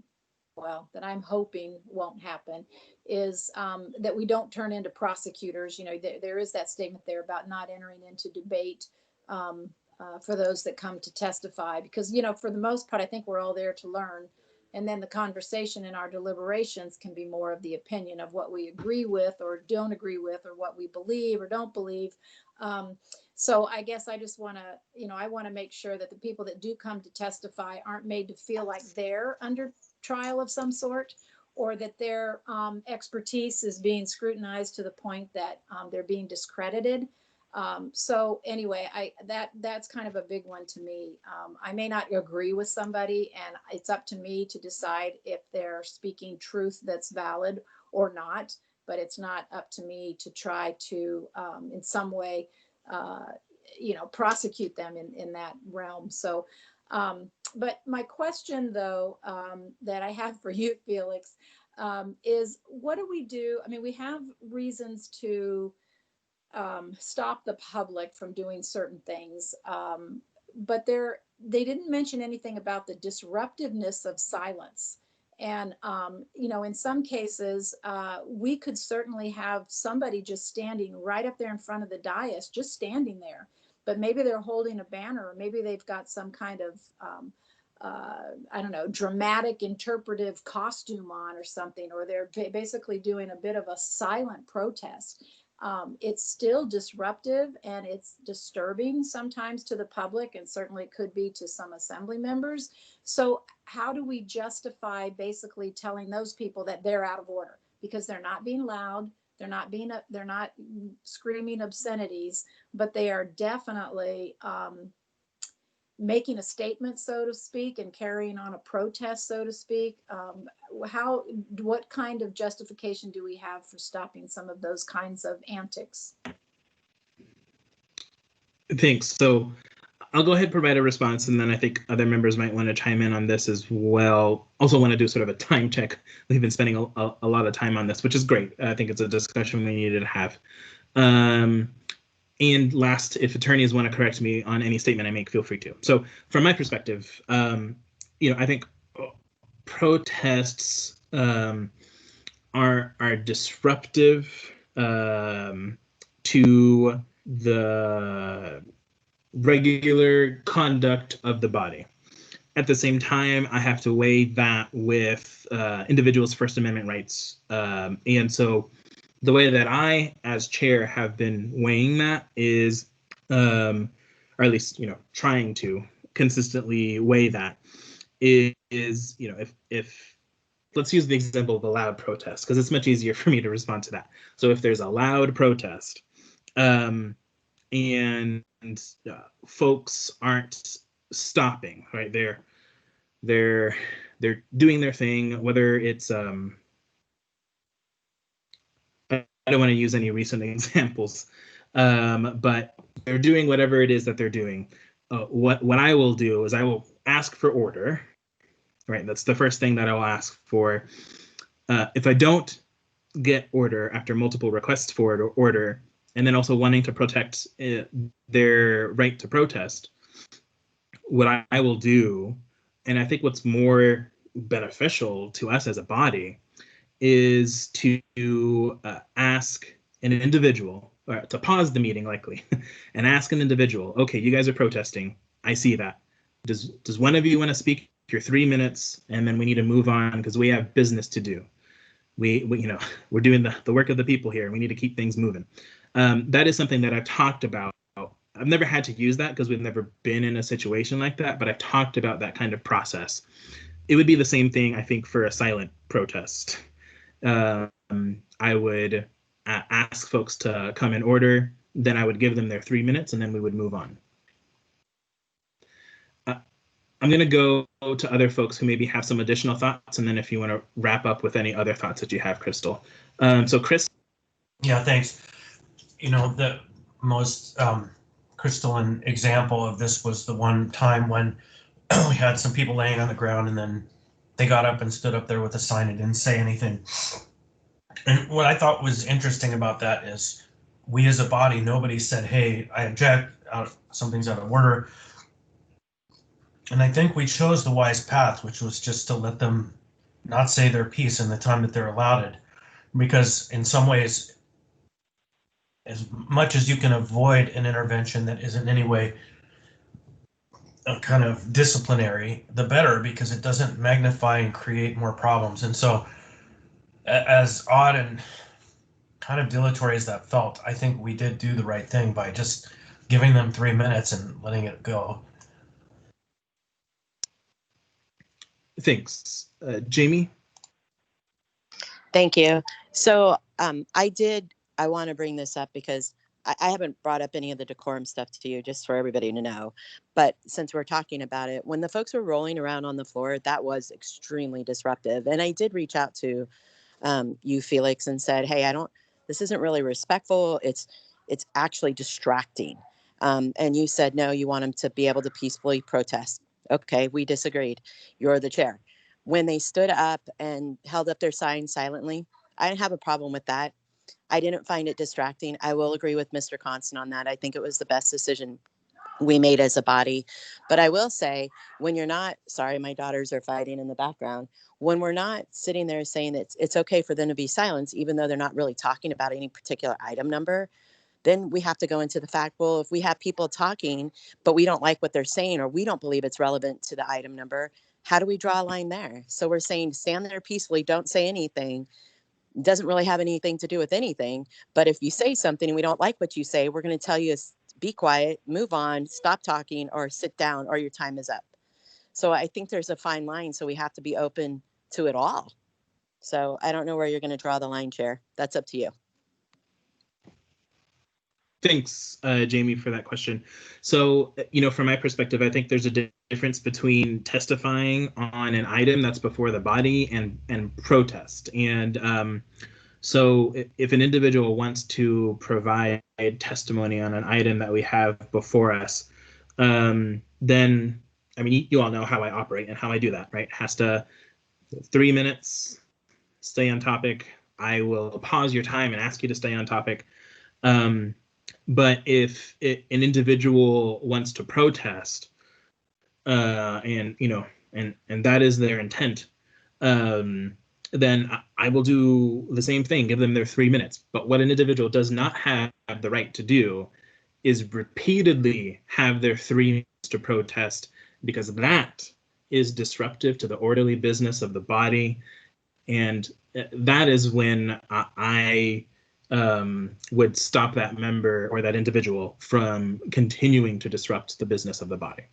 that I'm hoping won't happen is that we don't turn into prosecutors. There is that statement there about not entering into debate for those that come to testify, because, for the most part, I think we're all there to learn. And then the conversation in our deliberations can be more of the opinion of what we agree with or don't agree with, or what we believe or don't believe. So I guess I just want to, I want to make sure that the people that do come to testify aren't made to feel like they're under trial of some sort, or that their expertise is being scrutinized to the point that they're being discredited. So anyway, that's kind of a big one to me. I may not agree with somebody, and it's up to me to decide if they're speaking truth that's valid or not, but it's not up to me to try to, in some way, prosecute them in that realm. So, but my question though, that I have for you, Felix, is what do we do? I mean, we have reasons to stop the public from doing certain things. But they didn't mention anything about the disruptiveness of silence. And, in some cases, we could certainly have somebody just standing right up there in front of the dais, just standing there, but maybe they're holding a banner, or maybe they've got some kind of, I don't know, dramatic interpretive costume on or something, or they're basically doing a bit of a silent protest. It's still disruptive, and it's disturbing sometimes to the public, and certainly could be to some assembly members. So how do we justify basically telling those people that they're out of order because they're not being loud, they're not screaming obscenities, but they are definitely making a statement, so to speak, and carrying on a protest, so to speak? What kind of justification do we have for stopping some of those kinds of antics?
Thanks. So I'll go ahead and provide a response, and then I think other members might want to chime in on this as well. Also want to do sort of a time check. We've been spending a lot of time on this, which is great. I think it's a discussion we needed to have. And last, if attorneys want to correct me on any statement I make, feel free to. So from my perspective, I think protests are disruptive to the regular conduct of the body. At the same time, I have to weigh that with individuals' First Amendment rights. And so the way that I, as chair, have been weighing that is, or at least, trying to consistently weigh that is, if let's use the example of a loud protest, because it's much easier for me to respond to that. So if there's a loud protest, and folks aren't stopping, right? They're doing their thing, whether it's don't want to use any recent examples, but they're doing whatever it is that they're doing. What I will do is I will ask for order, right? That's the first thing that I will ask for. If I don't get order after multiple requests for order, and then also wanting to protect their right to protest, what I will do, and I think what's more beneficial to us as a body, is to ask an individual, or to pause the meeting likely, and ask an individual, okay, you guys are protesting, I see that. Does one of you want to speak your 3 minutes, and then we need to move on because we have business to do. We we're doing the work of the people here. We need to keep things moving. That is something that I've talked about. I've never had to use that because we've never been in a situation like that, but I've talked about that kind of process. It would be the same thing, I think, for a silent protest. I would ask folks to come in order, then I would give them their 3 minutes, and then we would move on. I'm going to go to other folks who maybe have some additional thoughts, and then if you want to wrap up with any other thoughts that you have, Crystal. So Chris?
Yeah, thanks. The most crystalline example of this was the one time when we had some people laying on the ground, and then they got up and stood up there with a sign and didn't say anything. And what I thought was interesting about that is we as a body, nobody said, hey, I object, something's out of order. And I think we chose the wise path, which was just to let them not say their piece in the time that they're allowed it. Because in some ways, as much as you can avoid an intervention that is in any way kind of disciplinary, the better, because it doesn't magnify and create more problems. And so as odd and kind of dilatory as that felt, I think we did do the right thing by just giving them 3 minutes and letting it go.
Thanks. Jamie?
Thank you. So I want to bring this up because I haven't brought up any of the decorum stuff to you, just for everybody to know. But since we're talking about it, when the folks were rolling around on the floor, that was extremely disruptive. And I did reach out to you, Felix, and said, hey, this isn't really respectful. It's actually distracting. And you said, no, you want them to be able to peacefully protest. Okay, we disagreed. You're the chair. When they stood up and held up their sign silently, I didn't have a problem with that. I didn't find it distracting. I will agree with Mr. Constant on that. I think it was the best decision we made as a body. But I will say, when you're not, sorry, my daughters are fighting in the background. When we're not sitting there saying that it's okay for them to be silenced, even though they're not really talking about any particular item number, then we have to go into the fact, well, if we have people talking, but we don't like what they're saying, or we don't believe it's relevant to the item number, how do we draw a line there? So we're saying stand there peacefully, don't say anything. It doesn't really have anything to do with anything. But if you say something and we don't like what you say, we're going to tell you, be quiet, move on, stop talking, or sit down, or your time is up. So I think there's a fine line. So we have to be open to it all. So I don't know where you're going to draw the line, Chair. That's up to you.
Thanks, Jamie, for that question. So, from my perspective, I think there's a difference between testifying on an item that's before the body and protest. And so if an individual wants to provide testimony on an item that we have before us, then, you all know how I operate and how I do that, right? Has to 3 minutes, stay on topic. I will pause your time and ask you to stay on topic. But if an individual wants to protest, and that is their intent, then I will do the same thing, give them their 3 minutes. But what an individual does not have the right to do is repeatedly have their 3 minutes to protest, because that is disruptive to the orderly business of the body. And that is when I would stop that member or that individual from continuing to disrupt the business of the body.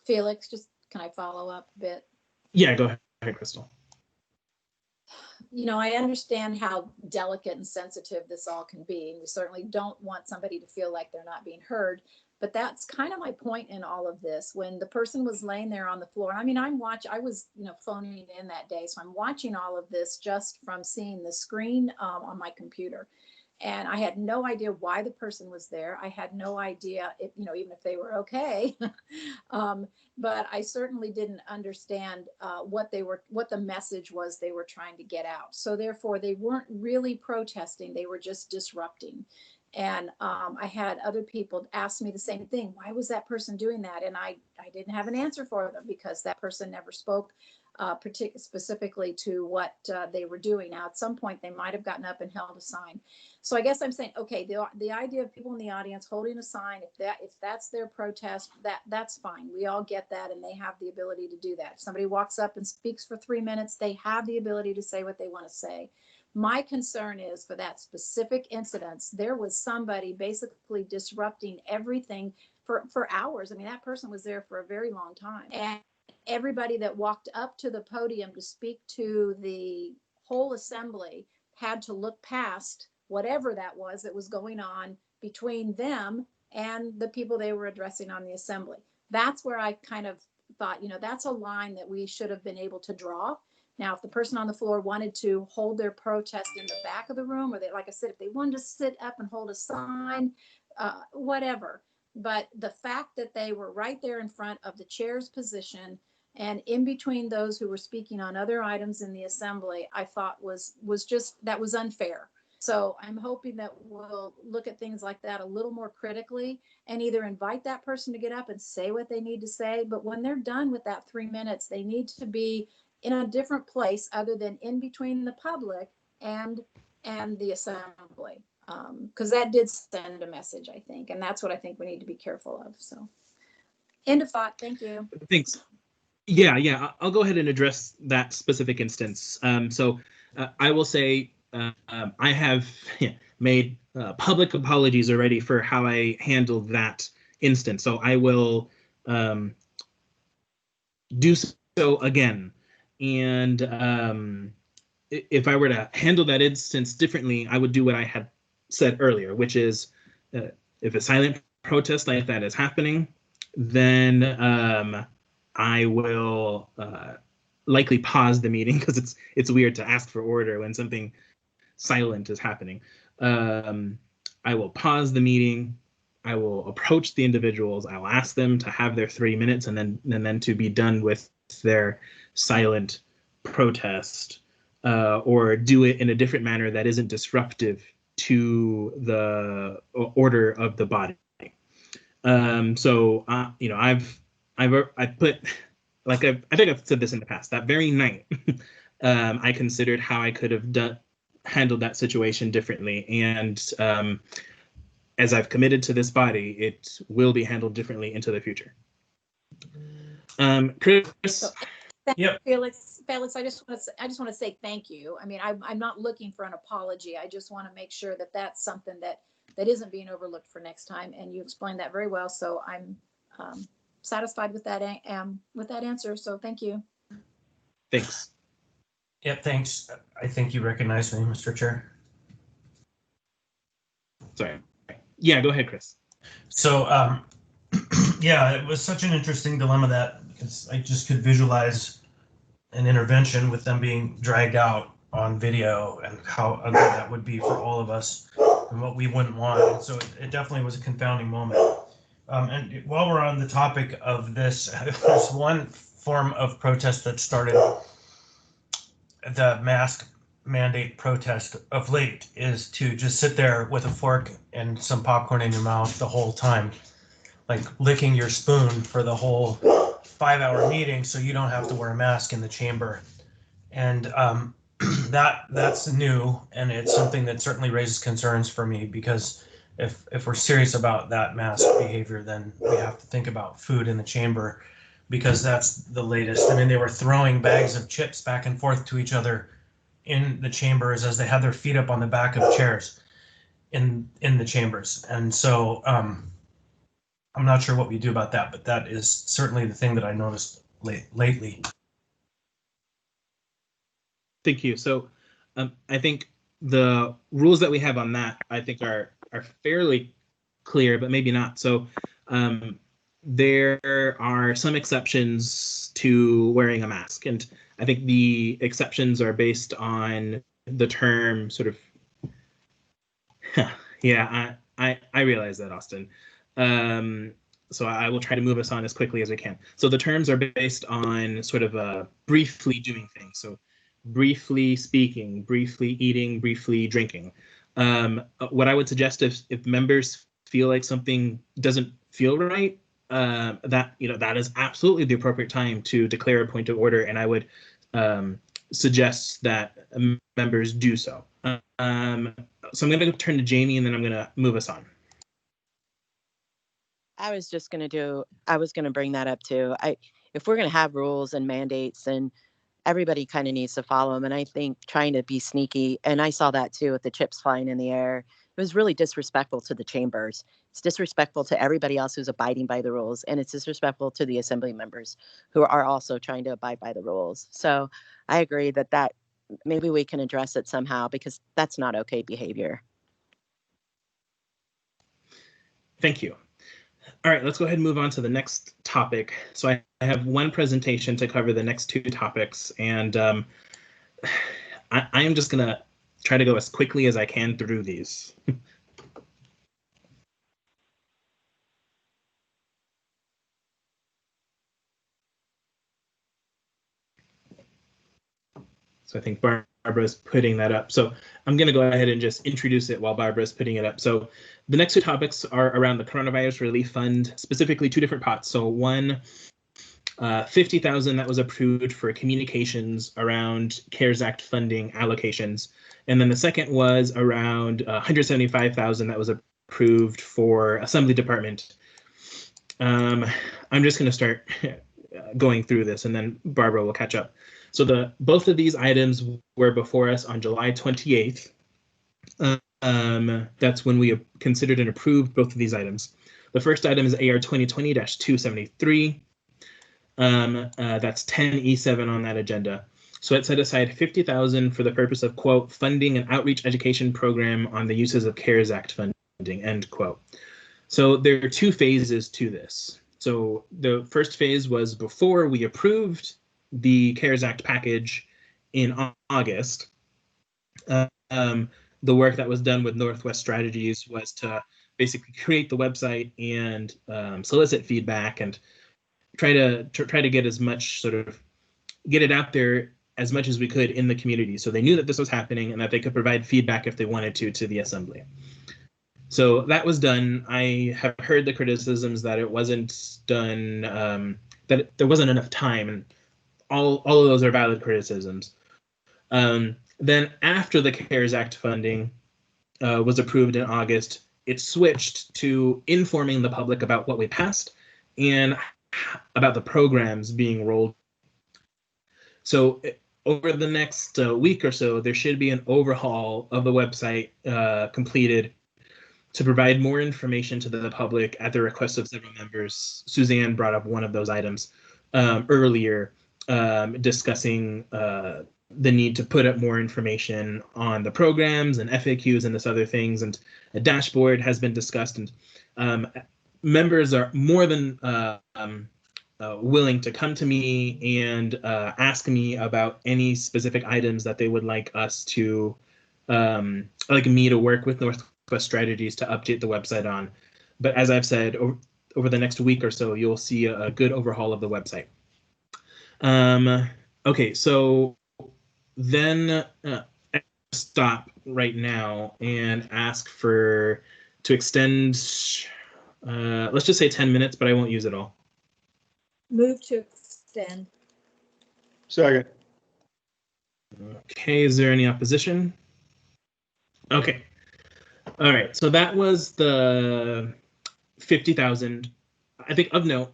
Felix, just can I follow up a bit?
Yeah, go ahead, Crystal.
I understand how delicate and sensitive this all can be. And we certainly don't want somebody to feel like they're not being heard. But that's kind of my point in all of this. When the person was laying there on the floor, I mean, I was, phoning in that day. So I'm watching all of this just from seeing the screen on my computer. And I had no idea why the person was there. I had no idea if, even if they were okay. But I certainly didn't understand what the message was they were trying to get out. So therefore, they weren't really protesting. They were just disrupting. And I had other people ask me the same thing. Why was that person doing that? And I didn't have an answer for them because that person never spoke specifically to what they were doing. Now, at some point, they might have gotten up and held a sign. So I guess I'm saying, okay, the idea of people in the audience holding a sign, if that's their protest, that's fine. We all get that, and they have the ability to do that. If somebody walks up and speaks for 3 minutes, they have the ability to say what they want to say. My concern is for that specific incident, there was somebody basically disrupting everything for hours. I mean, that person was there for a very long time. And everybody that walked up to the podium to speak to the whole assembly had to look past whatever that was going on between them and the people they were addressing on the assembly. That's where I kind of thought, that's a line that we should have been able to draw. Now, if the person on the floor wanted to hold their protest in the back of the room, or they, like I said, if they wanted to sit up and hold a sign, whatever. But the fact that they were right there in front of the chair's position and in between those who were speaking on other items in the assembly, I thought was unfair. So I'm hoping that we'll look at things like that a little more critically and either invite that person to get up and say what they need to say. But when they're done with that 3 minutes, they need to be in a different place other than in between the public and the assembly. Because that did send a message, I think. And that's what I think we need to be careful of. So end of thought. Thank you.
Thanks. Yeah, I'll go ahead and address that specific instance. I will say I have made public apologies already for how I handled that instance. So I will do so again. And if I were to handle that instance differently, I would do what I had said earlier, which is if a silent protest like that is happening, then I will likely pause the meeting because it's weird to ask for order when something silent is happening. I will pause the meeting. I will approach the individuals. I will ask them to have their 3 minutes and then to be done with their silent protest, or do it in a different manner that isn't disruptive to the order of the body. I put, like I think I've said this in the past, that very night, I considered how I could have handled that situation differently. And as I've committed to this body, it will be handled differently into the future. Chris?
Yep. Felix, I just want to say thank you. I mean, I'm not looking for an apology. I just want to make sure that that's something that isn't being overlooked for next time. And you explained that very well. So I'm satisfied with that answer. So thank you.
Thanks.
Yep, thanks. I think you recognize me, Mr. Chair.
Sorry. Yeah, go ahead, Chris.
So, yeah, it was such an interesting dilemma that because I just could visualize an intervention with them being dragged out on video and how ugly that would be for all of us and what we wouldn't want. And so it definitely was a confounding moment. And while we're on the topic of this, there's one form of protest that started the mask mandate protest of late is to just sit there with a fork and some popcorn in your mouth the whole time, like licking your spoon for the whole 5-hour meeting so you don't have to wear a mask in the chamber. And that's new, and it's something that certainly raises concerns for me, because if we're serious about that mask behavior, then we have to think about food in the chamber, because that's the latest. I mean, they were throwing bags of chips back and forth to each other in the chambers as they had their feet up on the back of chairs in the chambers. And so I'm not sure what we do about that, but that is certainly the thing that I noticed lately.
Thank you. So I think the rules that we have on that, I think are fairly clear, but maybe not. So there are some exceptions to wearing a mask, and I think the exceptions are based on the term sort of. Yeah, I realize that, Austin. So I will try to move us on as quickly as we can. So the terms are based on sort of briefly doing things. So briefly speaking, briefly eating, briefly drinking. What I would suggest if members feel like something doesn't feel right, that is absolutely the appropriate time to declare a point of order, and I would suggest that members do so. So I'm going to turn to Jamie, and then I'm going to move us on.
I was going to bring that up too. If we're going to have rules and mandates, and everybody kind of needs to follow them. And I think trying to be sneaky, and I saw that too with the chips flying in the air, it was really disrespectful to the chambers. It's disrespectful to everybody else who's abiding by the rules. And it's disrespectful to the assembly members who are also trying to abide by the rules. So I agree that maybe we can address it somehow, because that's not okay behavior.
Thank you. All right, let's go ahead and move on to the next topic. So I have one presentation to cover the next two topics, and I am just going to try to go as quickly as I can through these. So I think Barbara's putting that up. So I'm going to go ahead and just introduce it while Barbara's putting it up. So the next two topics are around the Coronavirus Relief Fund, specifically two different pots. So one, $50,000 that was approved for communications around CARES Act funding allocations. And then the second was around $175,000 that was approved for Assembly Department. I'm just going to start going through this, and then Barbara will catch up. So both of these items were before us on July 28th. That's when we considered and approved both of these items. The first item is AR 2020-273. That's 10E7 on that agenda. So it set aside $50,000 for the purpose of, quote, funding an outreach education program on the uses of CARES Act funding, end quote. So there are two phases to this. So the first phase was before we approved the CARES Act package in August. The work that was done with Northwest Strategies was to basically create the website and solicit feedback and try to get as much get it out there as much as we could in the community, so they knew that this was happening and that they could provide feedback if they wanted to the assembly. So that was done. I have heard the criticisms that it wasn't done, that there wasn't enough time, and all of those are valid criticisms. Then after the CARES Act funding was approved in August, it switched to informing the public about what we passed and about the programs being rolled. So over the next week or so, there should be an overhaul of the website completed to provide more information to the public at the request of several members. Suzanne brought up one of those items earlier, discussing the need to put up more information on the programs and FAQs and this other things, and a dashboard has been discussed, and members are more than willing to come to me and ask me about any specific items that they would like us to, like me to work with Northwest Strategies to update the website on. But as I've said, over the next week or so, you'll see a good overhaul of the website. Okay, so then stop right now and ask to extend, let's just say 10 minutes, but I won't use it all.
Move to extend.
Second.
Okay, is there any opposition? Okay. All right, so that was the 50,000. I think of note,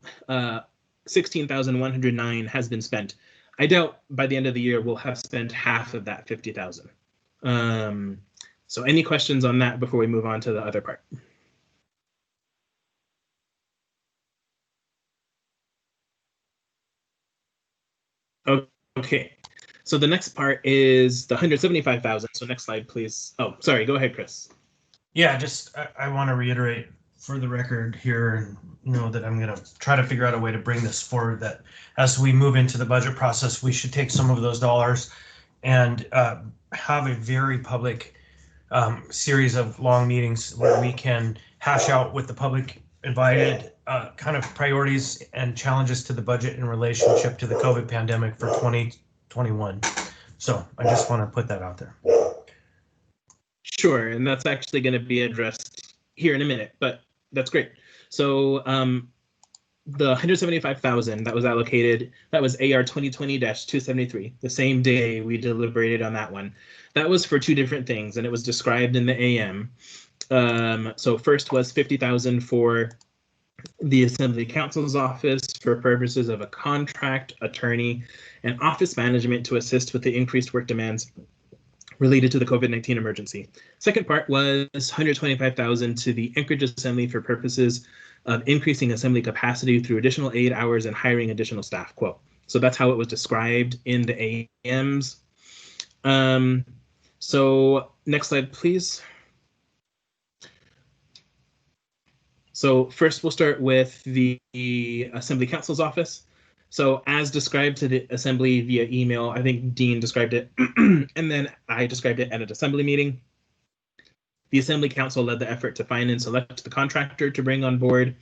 16,109 has been spent. I doubt by the end of the year we'll have spent half of that 50,000. So any questions on that before we move on to the other part? Okay, so the next part is the 175,000. So next slide, please. Oh, sorry, go ahead, Chris.
Yeah, just I want to reiterate for the record here, know that I'm going to try to figure out a way to bring this forward, that as we move into the budget process, we should take some of those dollars and have a very public series of long meetings where we can hash out with the public invited kind of priorities and challenges to the budget in relationship to the COVID pandemic for 2021. So I just want to put that out there.
Sure, and that's actually going to be addressed here in a minute, but that's great. So the 175,000 that was allocated, that was AR 2020-273, the same day we deliberated on that one. That was for two different things, and it was described in the AM. So first was 50,000 for the Assembly Counsel's office for purposes of a contract, attorney, and office management to assist with the increased work demands related to the COVID-19 emergency. Second part was 125,000 to the Anchorage Assembly for purposes of increasing assembly capacity through additional aid hours and hiring additional staff, quote. So that's how it was described in the AMs. So next slide, please. So first we'll start with the Assembly Counsel's office. So as described to the Assembly via email, I think Dean described it, and then I described it at an Assembly meeting. The Assembly Council led the effort to find and select the contractor to bring on board.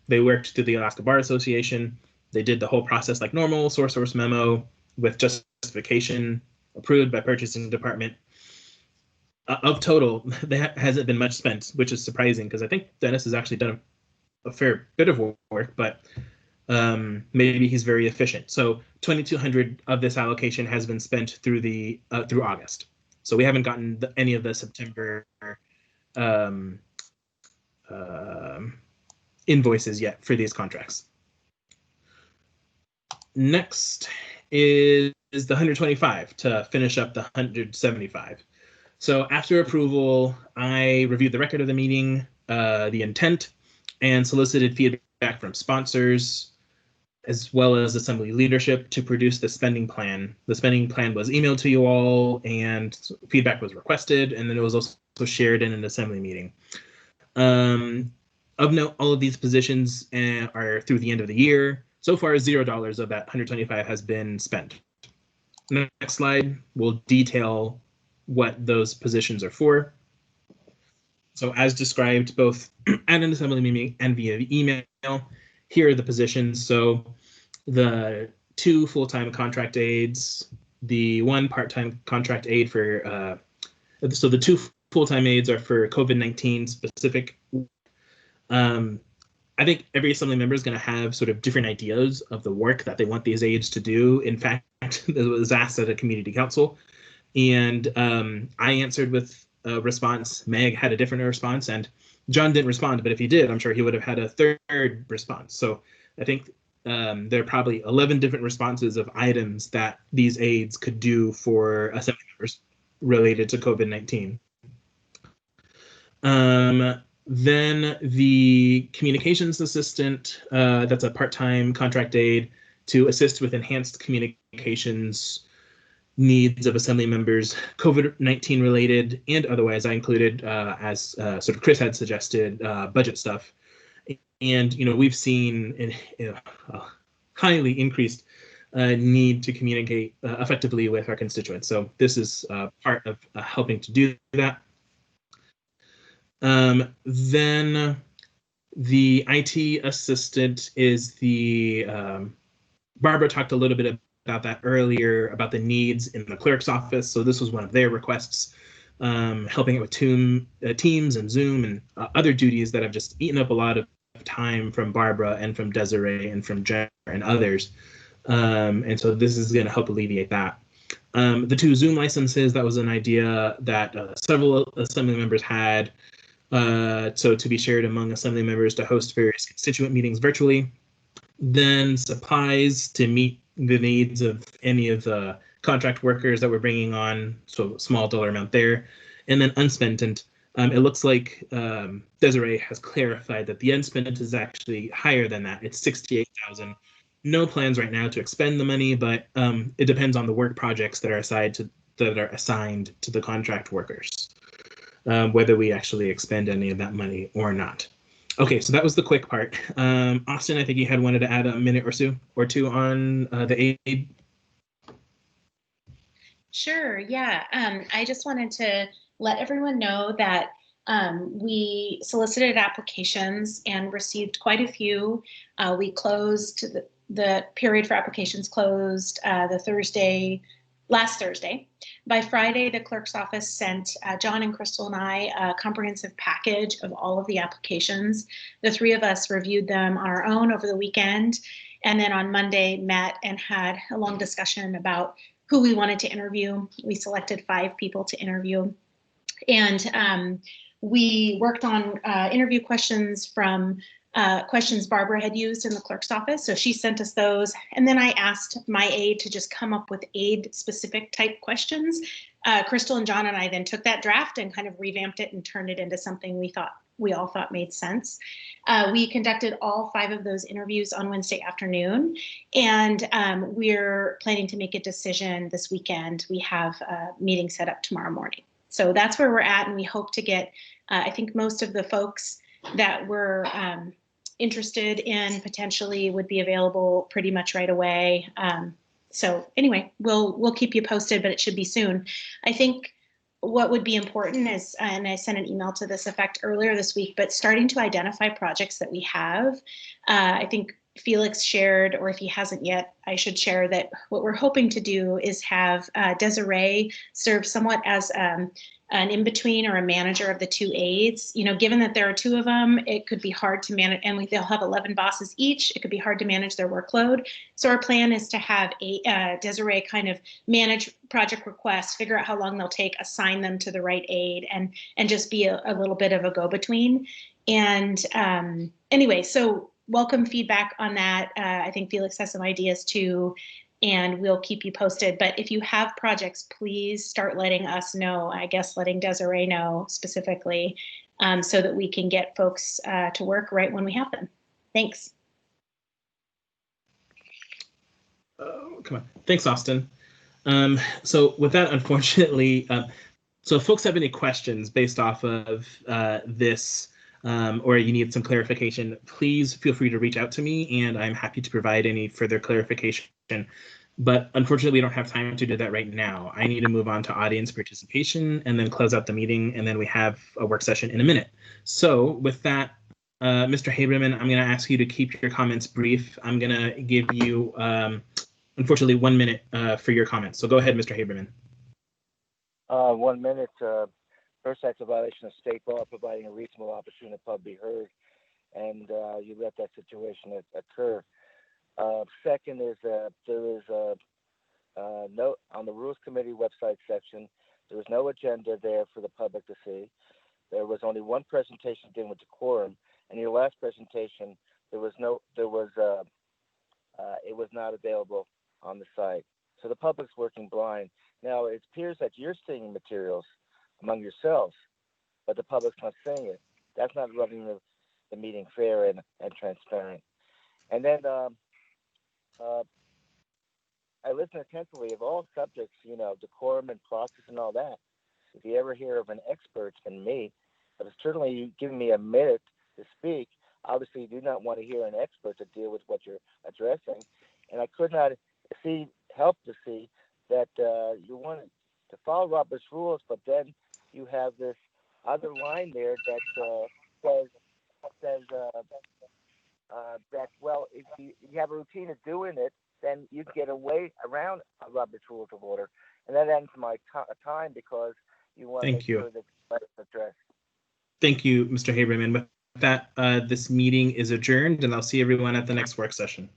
They worked through the Alaska Bar Association. They did the whole process like normal, source memo with justification approved by purchasing department. Of total, there hasn't been much spent, which is surprising because I think Dennis has actually done a fair bit of work, but maybe he's very efficient. So 2,200 of this allocation has been spent through the through August. So we haven't gotten any of the September invoices yet for these contracts. Next is the 125 to finish up the 175. So after approval, I reviewed the record of the meeting, the intent, and solicited feedback from sponsors, as well as Assembly leadership to produce the spending plan. The spending plan was emailed to you all and feedback was requested, and then it was also shared in an Assembly meeting. Of note, all of these positions are through the end of the year. So far, $0 of that 125 has been spent. Next slide will detail what those positions are for. So as described both at an Assembly meeting and via email, here are the positions. So the 2 full-time contract aides, the 1 part-time contract aide for, so the 2 full-time aides are for COVID-19 specific. I think every Assembly member is going to have sort of different ideas of the work that they want these aides to do. In fact, it was asked at a community council, and I answered with a response. Meg had a different response, and John didn't respond, but if he did, I'm sure he would have had a third response. So I think there are probably 11 different responses of items that these aides could do for Assembly members related to COVID-19. Then the communications assistant, that's a part-time contract aide to assist with enhanced communications needs of Assembly members, COVID-19 related and otherwise. I included, as sort of Chris had suggested, budget stuff. And, we've seen a highly increased need to communicate effectively with our constituents. So this is part of helping to do that. Then the IT assistant is the, Barbara talked a little bit about that earlier, about the needs in the clerk's office. So this was one of their requests, helping out with Teams and Zoom and other duties that have just eaten up a lot of time from Barbara and from Desiree and from Jen and others. And so this is going to help alleviate that. The 2 Zoom licenses, that was an idea that several Assembly members had. So to be shared among Assembly members to host various constituent meetings virtually. Then supplies to meet the needs of any of the contract workers that we're bringing on, so small dollar amount there. And then unspent, and it looks like Desiree has clarified that the unspent is actually higher than that. It's 68,000. No plans right now to expend the money, but it depends on the work projects that are assigned to the contract workers, whether we actually expend any of that money or not. Okay, so that was the quick part. Austin, I think you had wanted to add a minute or two on the aid.
Sure, yeah. I just wanted to let everyone know that we solicited applications and received quite a few. We closed, the period for applications closed last Thursday. By Friday, the clerk's office sent John and Crystal and I a comprehensive package of all of the applications. The three of us reviewed them on our own over the weekend, and then on Monday met and had a long discussion about who we wanted to interview. We selected 5 people to interview. And we worked on interview questions from questions Barbara had used in the clerk's office. So she sent us those. And then I asked my aide to just come up with aide specific type questions. Crystal and John and I then took that draft and kind of revamped it and turned it into something we all thought made sense. We conducted all 5 of those interviews on Wednesday afternoon, and we're planning to make a decision this weekend. We have a meeting set up tomorrow morning. So that's where we're at, and we hope to get, I think most of the folks that were interested in potentially would be available pretty much right away. So anyway, we'll keep you posted, but it should be soon. I think what would be important is, and I sent an email to this effect earlier this week, but starting to identify projects that we have. I think Felix shared, or if he hasn't yet, I should share that what we're hoping to do is have Desiree serve somewhat as an in-between or a manager of the 2 aides. You know, given that there are 2 of them, it could be hard to manage, and they'll have 11 bosses each. It could be hard to manage their workload. So our plan is to have Desiree kind of manage project requests, figure out how long they'll take, assign them to the right aide, and just be a little bit of a go-between. And anyway, so welcome feedback on that. I think Felix has some ideas too, and we'll keep you posted. But if you have projects, please start letting us know, I guess letting Desiree know specifically, so that we can get folks to work right when we have them. Thanks.
Come on. Thanks, Austin. So with that, unfortunately, so if folks have any questions based off of this, or you need some clarification, please feel free to reach out to me, and I'm happy to provide any further clarification. But unfortunately, we don't have time to do that right now. I need to move on to audience participation and then close out the meeting, and then we have a work session in a minute. So with that, Mr. Haberman, I'm going to ask you to keep your comments brief. I'm going to give you, unfortunately, 1 minute for your comments. So go ahead, Mr. Haberman.
1 minute. First, that's a violation of state law, providing a reasonable opportunity to be heard, and you let that situation occur. Second is there is a note on the Rules Committee website section. There was no agenda there for the public to see. There was only one presentation dealing with Decorum, and your last presentation it was not available on the site. So the public's working blind. Now it appears that you're seeing materials among yourselves, but the public's not seeing it. That's not running the meeting fair and transparent. And then I listen attentively of all subjects, you know, decorum and process and all that. If you ever hear of an expert, it's been me, but certainly you giving me a minute to speak. Obviously, you do not want to hear an expert to deal with what you're addressing. And I could not help to see that you wanted to follow Robert's rules, but then you have this other line there that says that, well, if you have a routine of doing it, then you get away around Robert's Rules of Order. And that ends my time because you want to make sure that it's addressed.
Thank you, Mr. Haberman. With that, this meeting is adjourned, and I'll see everyone at the next work session.